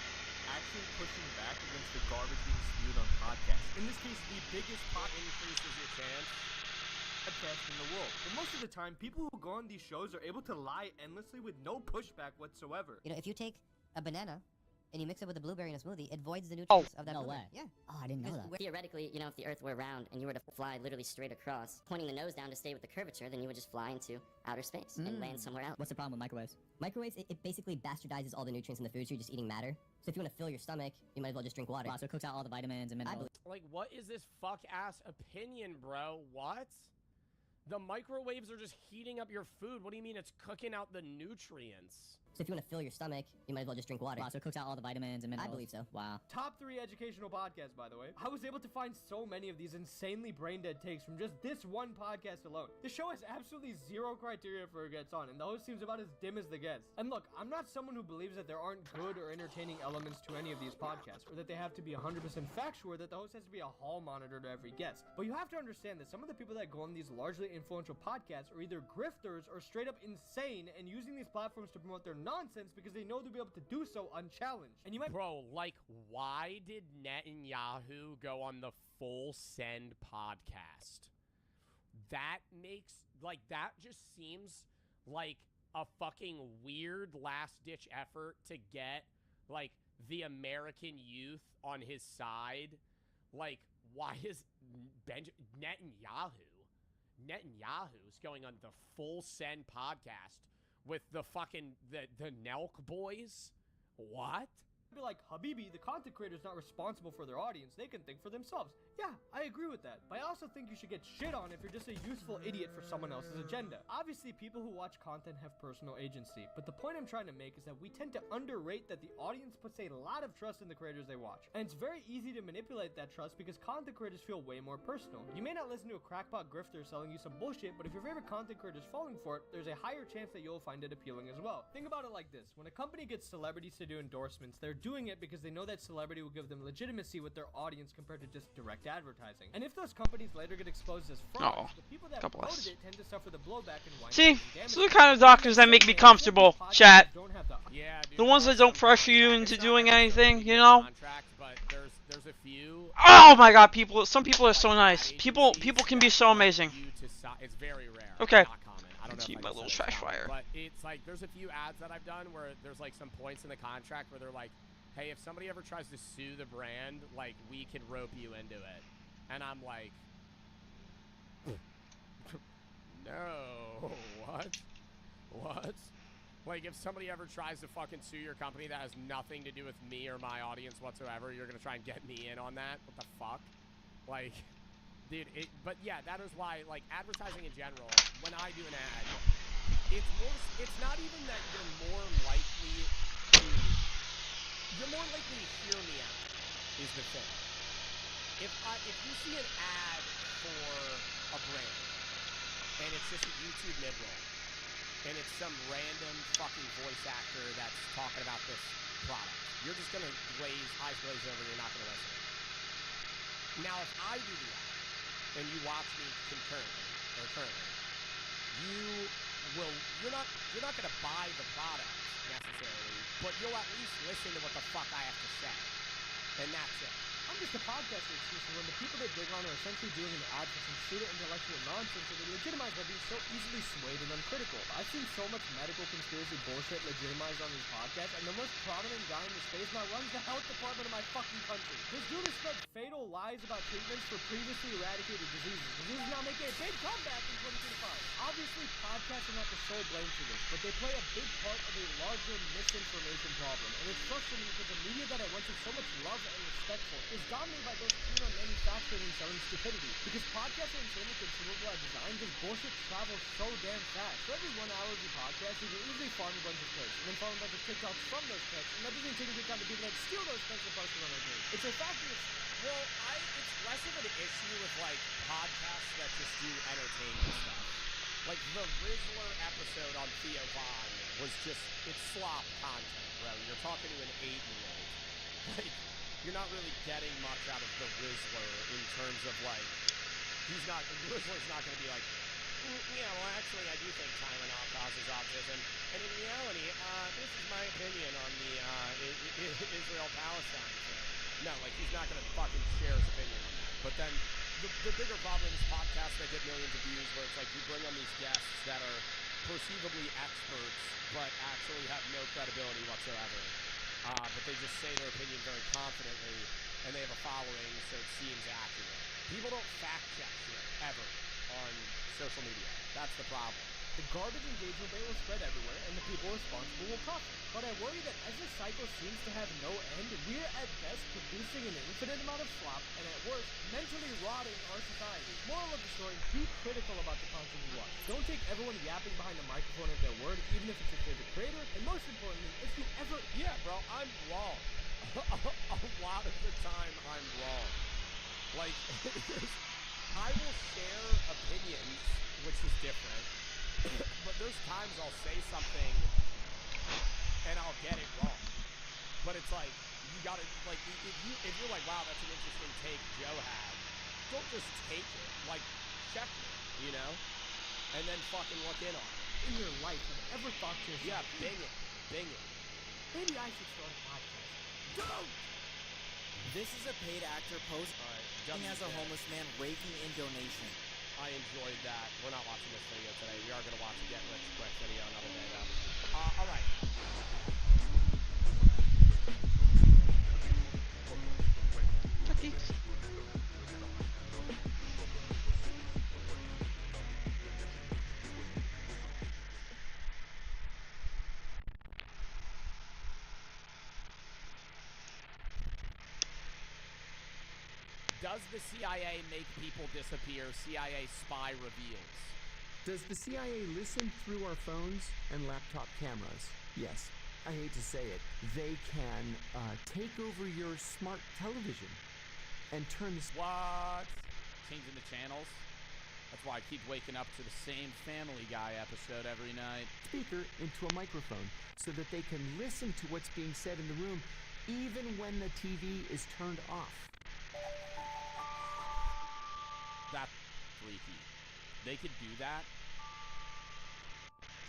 Actually pushing back against the garbage being spewed on podcasts. In this case, the biggest increases your chance podcast in the world. But most of the time, people who go on these shows are able to lie endlessly with no pushback whatsoever. You know, if you take a banana and you mix it with a blueberry in a smoothie, it voids the nutrients of that blueberry. Yeah. Oh, I didn't know that. Theoretically, you know, if the Earth were round and you were to fly literally straight across, pointing the nose down to stay with the curvature, then you would just fly into outer space and land somewhere else. What's the problem with microwaves? Microwaves, it basically bastardizes all the nutrients in the food, so you're just eating matter. So if you want to fill your stomach, you might as well just drink water. Wow, so it cooks out all the vitamins and minerals. Like, what is this fuck-ass opinion, bro? What? The microwaves are just heating up your food. What do you mean it's cooking out the nutrients? So if you want to fill your stomach, you might as well just drink water. Wow, so it cooks out all the vitamins and minerals. I believe so. Wow. Top 3 educational podcasts, by the way. I was able to find so many of these insanely brain-dead takes from just this one podcast alone. The show has absolutely zero criteria for who gets on, and the host seems about as dim as the guest. And look, I'm not someone who believes that there aren't good or entertaining elements to any of these podcasts, or that they have to be 100% factual, or that the host has to be a hall monitor to every guest. But you have to understand that some of the people that go on these largely influential podcasts are either grifters or straight up insane and using these platforms to promote their nonsense because they know they'll be able to do so unchallenged. And you might— Bro, like, why did Netanyahu go on the Full Send podcast? That makes, like, that just seems like a fucking weird last-ditch effort to get, like, the American youth on his side. Like, why is Netanyahu's going on the Full Send podcast with the fucking, the Nelk boys? What? Be like, Habibi, the content creator's not responsible for their audience. They can think for themselves. Yeah, I agree with that. But I also think you should get shit on if you're just a useful idiot for someone else's agenda. Obviously, people who watch content have personal agency, but the point I'm trying to make is that we tend to underrate that the audience puts a lot of trust in the creators they watch. And it's very easy to manipulate that trust because content creators feel way more personal. You may not listen to a crackpot grifter selling you some bullshit, but if your favorite content creator is falling for it, there's a higher chance that you'll find it appealing as well. Think about it like this. When a company gets celebrities to do endorsements, they're doing it because they know that celebrity will give them legitimacy with their audience compared to just direct advertising. And if those companies later get exposed as frauds, the people that promoted it tend to suffer the blowback and wind See, so the kind of doctors that make me comfortable, chat. Yeah, dude, the ones that don't pressure you into doing anything, you know? But there's a few. Oh my god, some people are so nice. People can be so amazing. It's very rare. Okay. Not common. I don't know Keep if my I little said trash it's common, fire. But it's like, there's a few ads that I've done where there's like some points in the contract where they're like, hey, if somebody ever tries to sue the brand, like, we can rope you into it. And I'm like, no, what? Like, if somebody ever tries to fucking sue your company that has nothing to do with me or my audience whatsoever, you're gonna try and get me in on that? What the fuck? Like, Dude, but yeah, that is why, like, advertising in general, when I do an ad, it's not even that you're more likely to hear me out, is the thing. If you see an ad for a brand, and it's just a YouTube mid-roll, and it's some random fucking voice actor that's talking about this product, you're just gonna eyes glaze over, and you're not gonna listen. Now, if I do the ad, and you watch me currently, you're not gonna buy the product necessarily, but you'll at least listen to what the fuck I have to say, and that's it. I'm just a podcaster, excuse me, when the people they bring on are essentially doing an ad for some pseudo-intellectual nonsense that they legitimize by being so easily swayed and uncritical. I've seen so much medical conspiracy bullshit legitimized on these podcasts, and the most prominent guy in the space now runs the health department of my fucking country. This dude has spread fatal lies about treatments for previously eradicated diseases. Diseases now making a big comeback in 2025. Obviously, podcasts are not the sole blame for this, but they play a big part of a larger misinformation problem, and it's frustrating because the media that I once had so much love and respect for is dominated by those keen on manufacturing and selling stupidity. Because podcasts are insanely consumable by design, because bullshit travels so damn fast. For every 1 hour of your podcast, you can easily farm a bunch of clicks, and then farm a bunch of TikToks from those clicks, and that doesn't take into account the people that steal those clicks and post them on their page. It's a fact that it's less of an issue with, like, podcasts that just do entertainment stuff. Like, the Rizzler episode on Theo Von was just, it's slop content, bro. You're talking to an 8-year-old. Like, you're not really getting much out of the Rizzler in terms of, like, Rizzler's not going to be like, yeah, well, actually, I do think Tylenol causes autism, and in reality, this is my opinion on the Israel-Palestine thing. No, like, he's not going to fucking share his opinion on that. But then, the bigger problem is podcasts that get millions of views, where it's like you bring on these guests that are perceivably experts, but actually have no credibility whatsoever. But they just say their opinion very confidently, and they have a following, so it seems accurate. People don't fact-check shit, ever, on social media. That's the problem. The garbage engagement they will spread everywhere, and the people responsible will profit. But I worry that as this cycle seems to have no end, we're at best producing an infinite amount of slop, and at worst, mentally rotting our society. Moral of the story, be critical about the content you watch. Don't take everyone yapping behind the microphone at their word, even if it's your favorite creator, and most importantly, if you ever... Yeah, bro, I'm wrong. A lot of the time, I'm wrong. Like, I will share opinions, which is different. But there's times I'll say something and I'll get it wrong. But it's like, you gotta, like, if you're like, wow, that's an interesting take Joe had, don't just take it. Like, check it, you know? And then fucking look in on it. In your life, have you ever thought to yourself, yeah, bing it. Maybe I should start a podcast. Don't! This is a paid actor posing as a homeless man raking in donations. I enjoyed that. We're not watching this video today. We are going to watch a Get Rich Quick video another day, though. All right. Okay. Does the CIA make people disappear? CIA spy reveals. Does the CIA listen through our phones and laptop cameras? Yes. I hate to say it. They can take over your smart television and turn the... What? Changing the channels? That's why I keep waking up to the same Family Guy episode every night. Speaker into a microphone so that they can listen to what's being said in the room even when the TV is turned off. That's freaky. They could do that?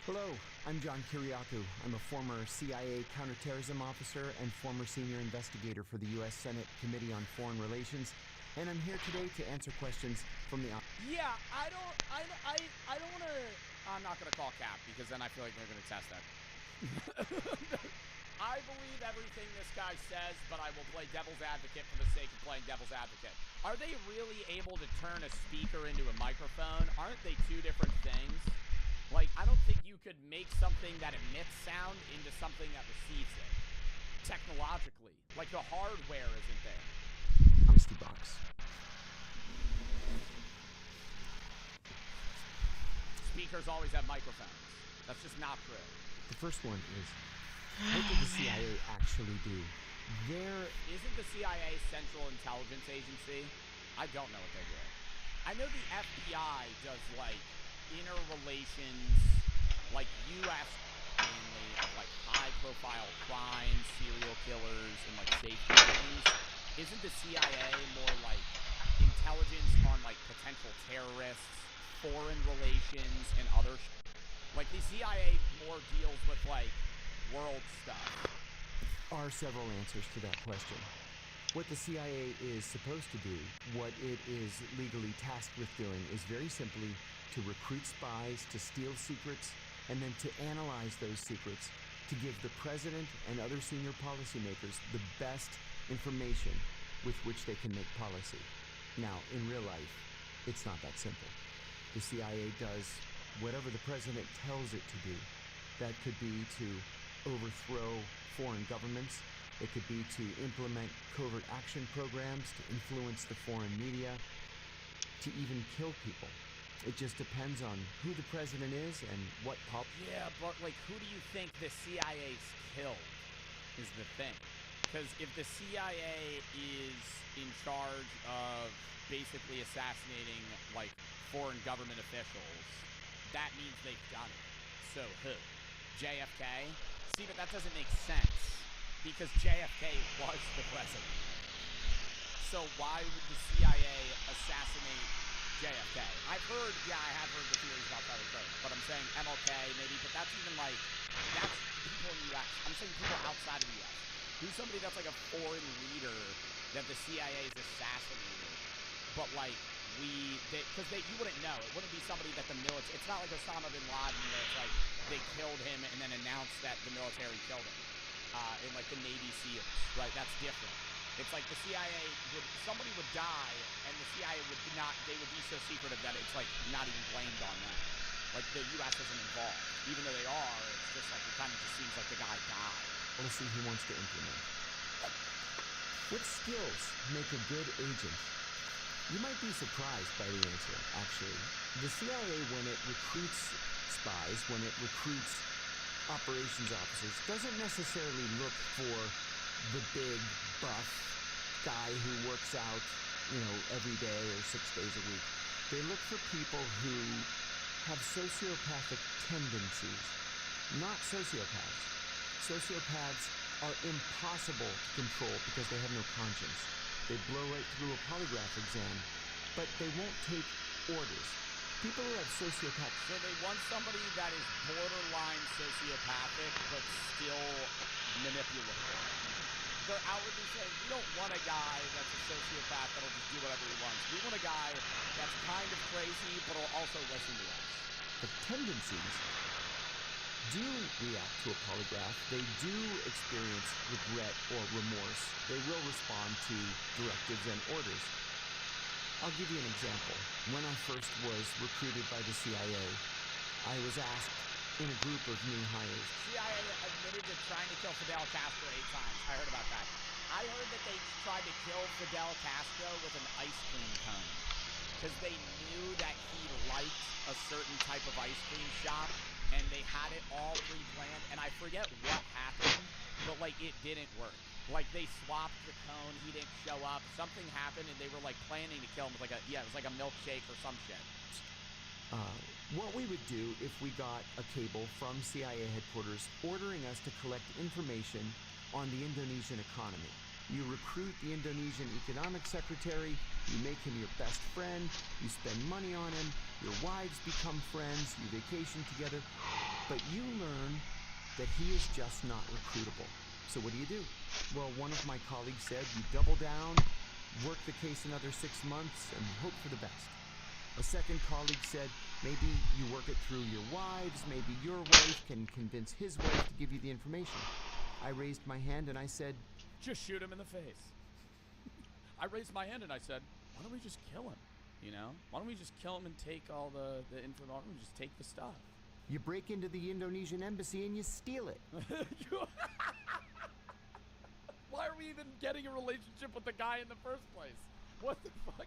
Hello, I'm John Kiriakou. I'm a former CIA counterterrorism officer and former senior investigator for the U.S. Senate Committee on Foreign Relations, and I'm here today to answer questions from the... Yeah, I don't want to... I'm not going to call Cap, because then I feel like they're going to test that. I believe everything this guy says, but I will play devil's advocate for the sake of playing devil's advocate. Are they really able to turn a speaker into a microphone? Aren't they two different things? Like, I don't think you could make something that emits sound into something that receives it. Technologically. Like, the hardware isn't there. Honesty box. speakers always have microphones. That's just not true. The first one is, what did the CIA actually do? Isn't the CIA Central Intelligence Agency? I don't know what they do. I know the FBI does, like, inner relations, like, U.S. mainly, of, like, high-profile crimes, serial killers, and, like, safety things. Isn't the CIA more, like, intelligence on, like, potential terrorists, foreign relations, and other like, the CIA more deals with, like, world stuff? Are several answers to that question. What the CIA is supposed to do, what it is legally tasked with doing, is very simply to recruit spies, to steal secrets, and then to analyze those secrets, to give the president and other senior policymakers the best information with which they can make policy. Now, in real life, it's not that simple. The CIA does whatever the president tells it to do. That could be to overthrow foreign governments. It could be to implement covert action programs, to influence the foreign media, to even kill people. It just depends on who the president is and what Yeah, but, like, who do you think the CIA's killed is the thing? Because if the CIA is in charge of basically assassinating, like, foreign government officials, that means they've done it. So who? JFK? See, but that doesn't make sense, because JFK was the president. So why would the CIA assassinate JFK? I have heard the theories about Charlie Kirk, but I'm saying MLK maybe, but that's even like, that's people in the U.S. I'm saying people outside of the U.S. Who's somebody that's like a foreign leader that the CIA's assassinated, but like, because you wouldn't know. It wouldn't be somebody that the military, it's not like Osama bin Laden where it's like they killed him and then announced that the military killed him in like the Navy SEALs, right? That's different. It's like the CIA somebody would die and the CIA they would be so secretive that it's like not even blamed on them. Like the U.S. isn't involved. Even though they are, it's just like, it kind of just seems like the guy died. Let's see who wants to implement. What skills make a good agent? You might be surprised by the answer, actually. The CIA, when it recruits spies, when it recruits operations officers, doesn't necessarily look for the big, buff guy who works out, every day or 6 days a week. They look for people who have sociopathic tendencies, not sociopaths. Sociopaths are impossible to control because they have no conscience. They blow right through a polygraph exam, but they won't take orders. People who have sociopath... So they want somebody that is borderline sociopathic, but still manipulative. They're outwardly saying, we don't want a guy that's a sociopath that'll just do whatever he wants. We want a guy that's kind of crazy, but will also listen to us. The tendencies do react to a polygraph. They do experience regret or remorse. They will respond to directives and orders. I'll give you an example. When I first was recruited by the CIA, I was asked in a group of new hires. CIA admitted to trying to kill Fidel Castro 8 times. I heard about that. I heard that they tried to kill Fidel Castro with an ice cream cone because they knew that he liked a certain type of ice cream shop, and they had it all pre-planned, and I forget what happened, but, like, it didn't work. Like, they swapped the cone, he didn't show up, something happened, and they were, like, planning to kill him with, it was like a milkshake or some shit. What we would do if we got a cable from CIA headquarters ordering us to collect information on the Indonesian economy. You recruit the Indonesian economic secretary, you make him your best friend, you spend money on him, your wives become friends, you vacation together, but you learn that he is just not recruitable. So what do? Well, one of my colleagues said you double down, work the case another 6 months, and hope for the best. A second colleague said, maybe you work it through your wives, maybe your wife can convince his wife to give you the information. I raised my hand and I said, just shoot him in the face. I raised my hand and I said, why don't we just kill him? Why don't we just kill him and take all the information? Why don't we just take the stuff? You break into the Indonesian embassy and you steal it. Why are we even getting a relationship with the guy in the first place? What the fuck?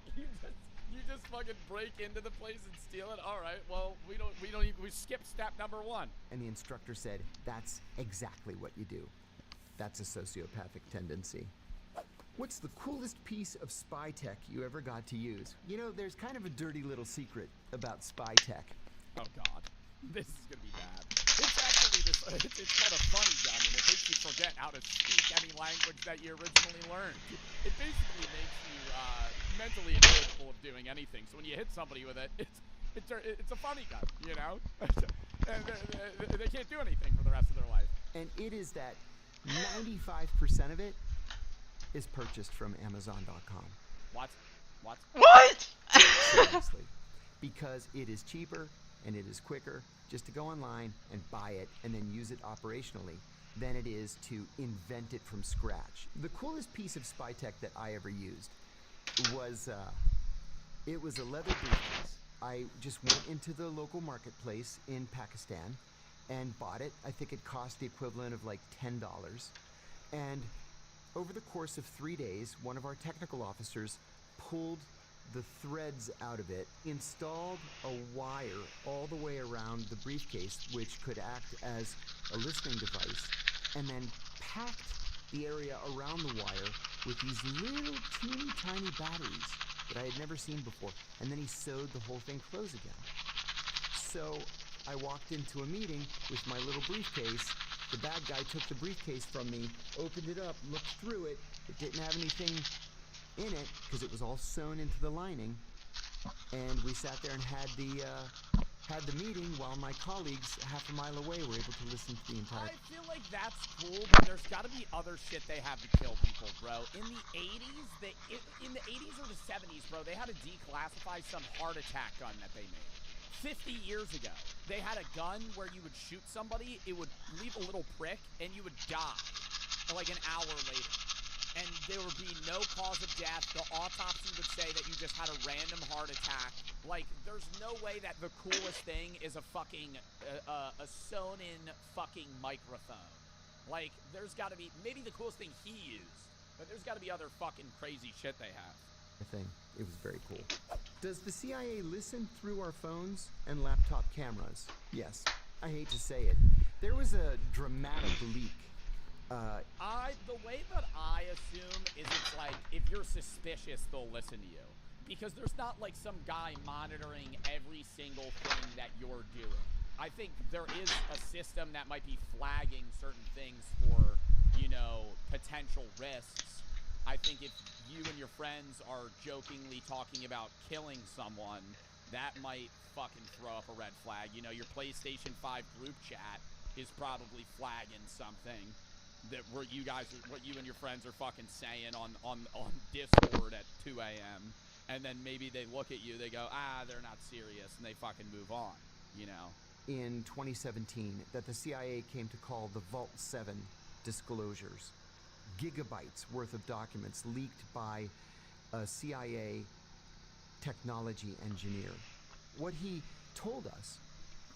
You just fucking break into the place and steal it? Alright, well, we skip step number 1. And the instructor said, that's exactly what you do. That's a sociopathic tendency. What's the coolest piece of spy tech you ever got to use? You know, there's kind of a dirty little secret about spy tech. Oh god. This is gonna be bad. It's actually it's called a funny gun, and it makes you forget how to speak any language that you originally learned. It basically makes you mentally incapable of doing anything. So when you hit somebody with it, it's a funny gun, you know? And they can't do anything for the rest of their life. And it is that 95% of it is purchased from Amazon.com. What? What? Seriously. Because it is cheaper and it is quicker just to go online and buy it and then use it operationally than it is to invent it from scratch. The coolest piece of spy tech that I ever used was, it was a leather briefcase. I just went into the local marketplace in Pakistan and bought it. I think it cost the equivalent of like $10. And over the course of 3 days, one of our technical officers pulled the threads out of it, installed a wire all the way around the briefcase, which could act as a listening device, and then packed the area around the wire with these little teeny tiny batteries that I had never seen before. And then he sewed the whole thing closed again. So I walked into a meeting with my little briefcase. The bad guy took the briefcase from me, opened it up, looked through it. It didn't have anything in it because it was all sewn into the lining. And we sat there and had the meeting while my colleagues half a mile away were able to listen to the entire... I feel like that's cool, but there's got to be other shit they have to kill people, bro. In the 80s, in the 80s or the 70s, bro, they had to declassify some heart attack gun that they made. 50 years ago, they had a gun where you would shoot somebody, it would leave a little prick, and you would die like an hour later. And there would be no cause of death. The autopsy would say that you just had a random heart attack. Like, there's no way that the coolest thing is a fucking, a sewn-in fucking microphone. Like, there's gotta be, maybe the coolest thing he used, but there's gotta be other fucking crazy shit they have. Thing. It was very cool. Does the CIA listen through our phones and laptop cameras? Yes. I hate to say it. There was a dramatic leak. The way that I assume is it's like, if you're suspicious, they'll listen to you. Because there's not like some guy monitoring every single thing that you're doing. I think there is a system that might be flagging certain things for, you know, potential risks. I think if you and your friends are jokingly talking about killing someone, that might fucking throw up a red flag. You know, your PlayStation 5 group chat is probably flagging something that what you and your friends are fucking saying on Discord at 2 a.m. And then maybe they look at you, they go, they're not serious, and they fucking move on, you know? In 2017, that the CIA came to call the Vault 7 disclosures. Gigabytes worth of documents leaked by a CIA technology engineer. What he told us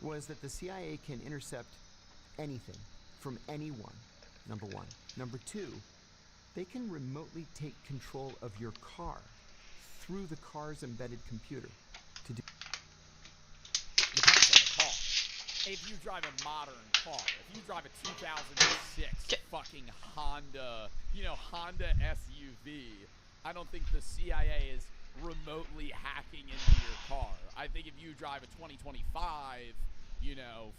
was that the CIA can intercept anything from anyone, number one. Number two, they can remotely take control of your car through the car's embedded computer to do... Depends on the car. If you drive a modern car, if you drive a 2006 fucking Honda, Honda SUV, I don't think the CIA is remotely hacking into your car. I think if you drive a 2025,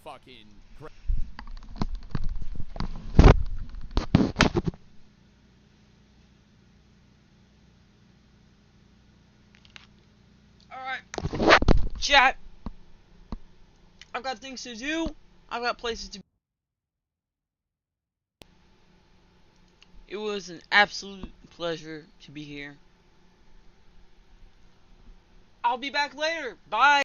fucking... Alright. Chat. I've got things to do. I've got places to be. It was an absolute pleasure to be here. I'll be back later. Bye.